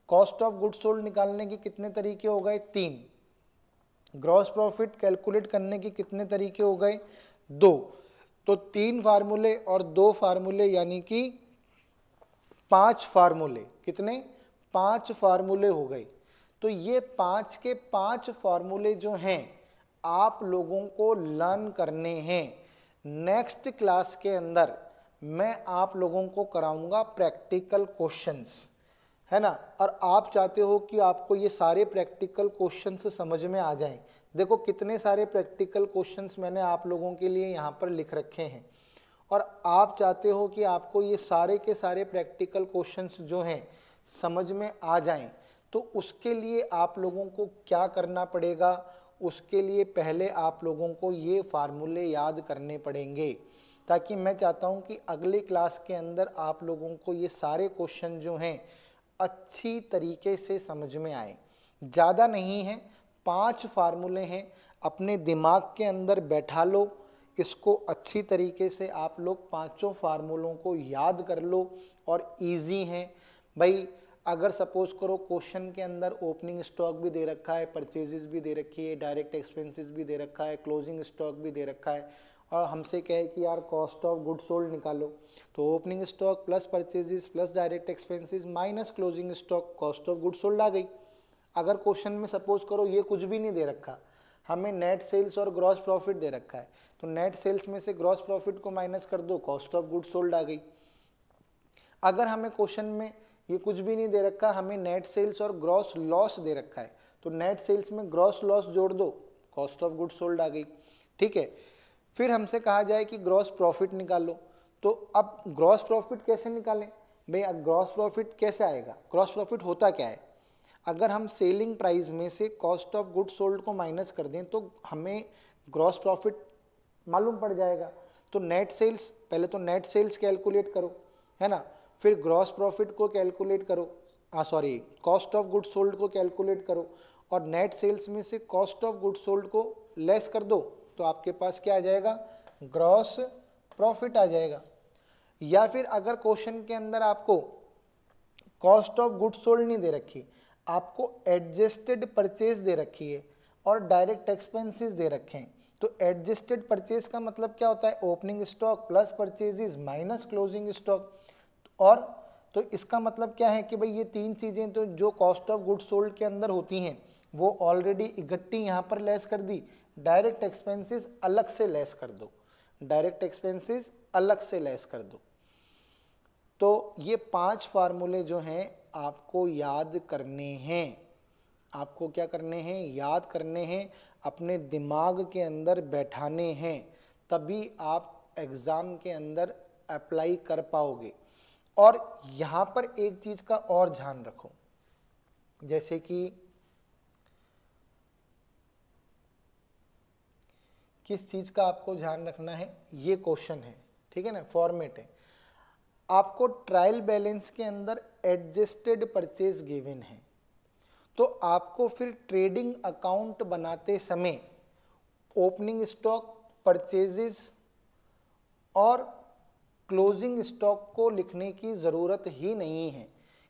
कॉस्ट ऑफ गुड्स सोल्ड निकालने के कितने तरीके हो गए, 3। ग्रॉस प्रॉफिट कैलकुलेट करने के कितने तरीके हो गए, 2। तो 3 फार्मूले और 2 फार्मूले यानी कि 5 फार्मूले, कितने, 5 फार्मूले हो गए। तो ये 5 के 5 फार्मूले जो हैं आप लोगों को लर्न करने हैं। नेक्स्ट क्लास के अंदर मैं आप लोगों को कराऊंगा प्रैक्टिकल क्वेश्चंस, है ना, और आप चाहते हो कि आपको ये सारे प्रैक्टिकल क्वेश्चंस समझ में आ जाएं। देखो कितने सारे प्रैक्टिकल क्वेश्चंस मैंने आप लोगों के लिए यहाँ पर लिख रखे हैं, और आप चाहते हो कि आपको ये सारे के सारे प्रैक्टिकल क्वेश्चंस जो हैं समझ में आ जाएं। तो उसके लिए आप लोगों को क्या करना पड़ेगा, उसके लिए पहले आप लोगों को ये फार्मूले याद करने पड़ेंगे, ताकि मैं चाहता हूँ कि अगले क्लास के अंदर आप लोगों को ये सारे क्वेश्चन जो हैं अच्छी तरीके से समझ में आए। ज़्यादा नहीं है, 5 फार्मूले हैं, अपने दिमाग के अंदर बैठा लो इसको अच्छी तरीके से, आप लोग 5 फार्मूलों को याद कर लो और इजी हैं भाई। अगर सपोज करो क्वेश्चन के अंदर ओपनिंग स्टॉक भी दे रखा है, परचेजेस भी दे रखी है, डायरेक्ट एक्सपेंसेस भी दे रखा है, क्लोजिंग स्टॉक भी दे रखा है, और हमसे कहे कि यार कॉस्ट ऑफ गुड्स सोल्ड निकालो, तो opening stock plus purchases plus direct expenses minus closing stock cost of goods sold आ गई। अगर क्वेश्चन में सपोज करो ये कुछ भी नहीं दे रखा, हमें नेट सेल्स और ग्रॉस प्रॉफिट दे रखा है, तो नेट सेल्स में से ग्रॉस प्रॉफिट को माइनस कर दो, कॉस्ट ऑफ गुड्स सोल्ड आ गई। अगर हमें क्वेश्चन में ये कुछ भी नहीं दे रखा, हमें नेट सेल्स और ग्रॉस लॉस दे रखा है, तो नेट सेल्स में ग्रॉस लॉस जोड़ दो, कॉस्ट ऑफ गुड्स सोल्ड आ गई। ठीक है, फिर हमसे कहा जाए कि ग्रॉस प्रॉफिट निकालो, तो अब ग्रॉस प्रॉफिट कैसे निकालें भाई, ग्रॉस प्रॉफिट कैसे आएगा, ग्रॉस प्रॉफिट होता क्या है, अगर हम सेलिंग प्राइस में से कॉस्ट ऑफ गुड्स सोल्ड को माइनस कर दें तो हमें ग्रॉस प्रॉफिट मालूम पड़ जाएगा। तो नेट सेल्स, पहले तो नेट सेल्स कैलकुलेट करो, है ना, फिर ग्रॉस प्रॉफिट को कैलकुलेट करो, कॉस्ट ऑफ गुड्स सोल्ड को कैलकुलेट करो, और नेट सेल्स में से कॉस्ट ऑफ गुड्स सोल्ड को लेस कर दो, तो आपके पास क्या आ जाएगा, ग्रॉस प्रॉफिट आ जाएगा। या फिर अगर क्वेश्चन के अंदर आपको कॉस्ट ऑफ गुड्स सोल्ड नहीं दे रखी, आपको एडजस्टेड परचेज दे रखी है और डायरेक्ट एक्सपेंसेस दे रखे हैं, तो एडजस्टेड परचेज का मतलब क्या होता है, opening stock plus purchases minus closing stock. और तो इसका मतलब क्या है कि भाई ये 3 चीज़ें तो जो कॉस्ट ऑफ गुड्स सोल्ड के अंदर होती हैं वो ऑलरेडी इकट्ठी यहाँ पर लेस कर दी, डायरेक्ट एक्सपेंसेस अलग से लेस कर दो, डायरेक्ट एक्सपेंसेस अलग से लेस कर दो। तो ये 5 फार्मूले जो हैं आपको याद करने हैं, आपको क्या करने हैं, याद करने हैं, अपने दिमाग के अंदर बैठाने हैं, तभी आप एग्ज़ाम के अंदर अप्लाई कर पाओगे। और यहाँ पर एक चीज़ का और ध्यान रखो, जैसे कि किस चीज़ का आपको ध्यान रखना है, ये क्वेश्चन है, ठीक है ना, फॉर्मेट है, आपको ट्रायल बैलेंस के अंदर एडजस्टेड परचेज गिवन है, तो आपको फिर ट्रेडिंग अकाउंट बनाते समय ओपनिंग स्टॉक, परचेजेस और क्लोजिंग स्टॉक को लिखने की ज़रूरत ही नहीं है,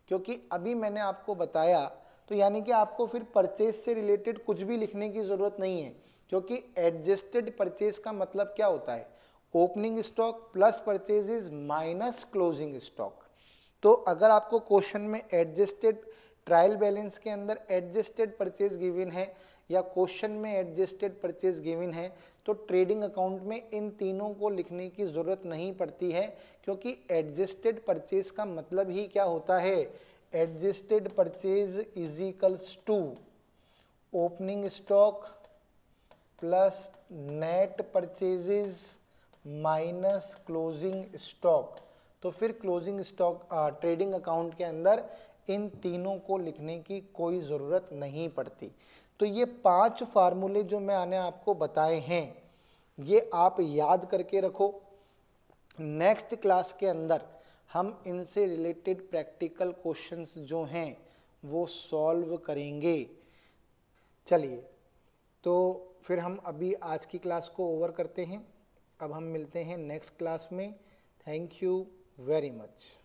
क्योंकि अभी मैंने आपको बताया, तो यानी कि आपको फिर परचेज से रिलेटेड कुछ भी लिखने की ज़रूरत नहीं है, क्योंकि एडजस्टेड परचेज का मतलब क्या होता है, opening stock plus purchases minus closing stock. तो अगर आपको क्वेश्चन में एडजस्टेड ट्रायल बैलेंस के अंदर एडजस्टेड परचेज गिवन है या क्वेश्चन में एडजस्टेड परचेज गिवन है, तो ट्रेडिंग अकाउंट में इन तीनों को लिखने की ज़रूरत नहीं पड़ती है, क्योंकि एडजस्टेड परचेज का मतलब ही क्या होता है, adjusted purchase is equals to opening stock plus net purchases minus closing stock. तो फिर क्लोजिंग स्टॉक ट्रेडिंग अकाउंट के अंदर इन तीनों को लिखने की कोई ज़रूरत नहीं पड़ती। तो ये 5 फार्मूले जो मैंने आपको बताए हैं, ये आप याद करके रखो। नेक्स्ट क्लास के अंदर हम इनसे रिलेटेड प्रैक्टिकल क्वेश्चंस जो हैं वो सॉल्व करेंगे। चलिए, तो फिर हम अभी आज की क्लास को ओवर करते हैं। अब हम मिलते हैं नेक्स्ट क्लास में। Thank you very much.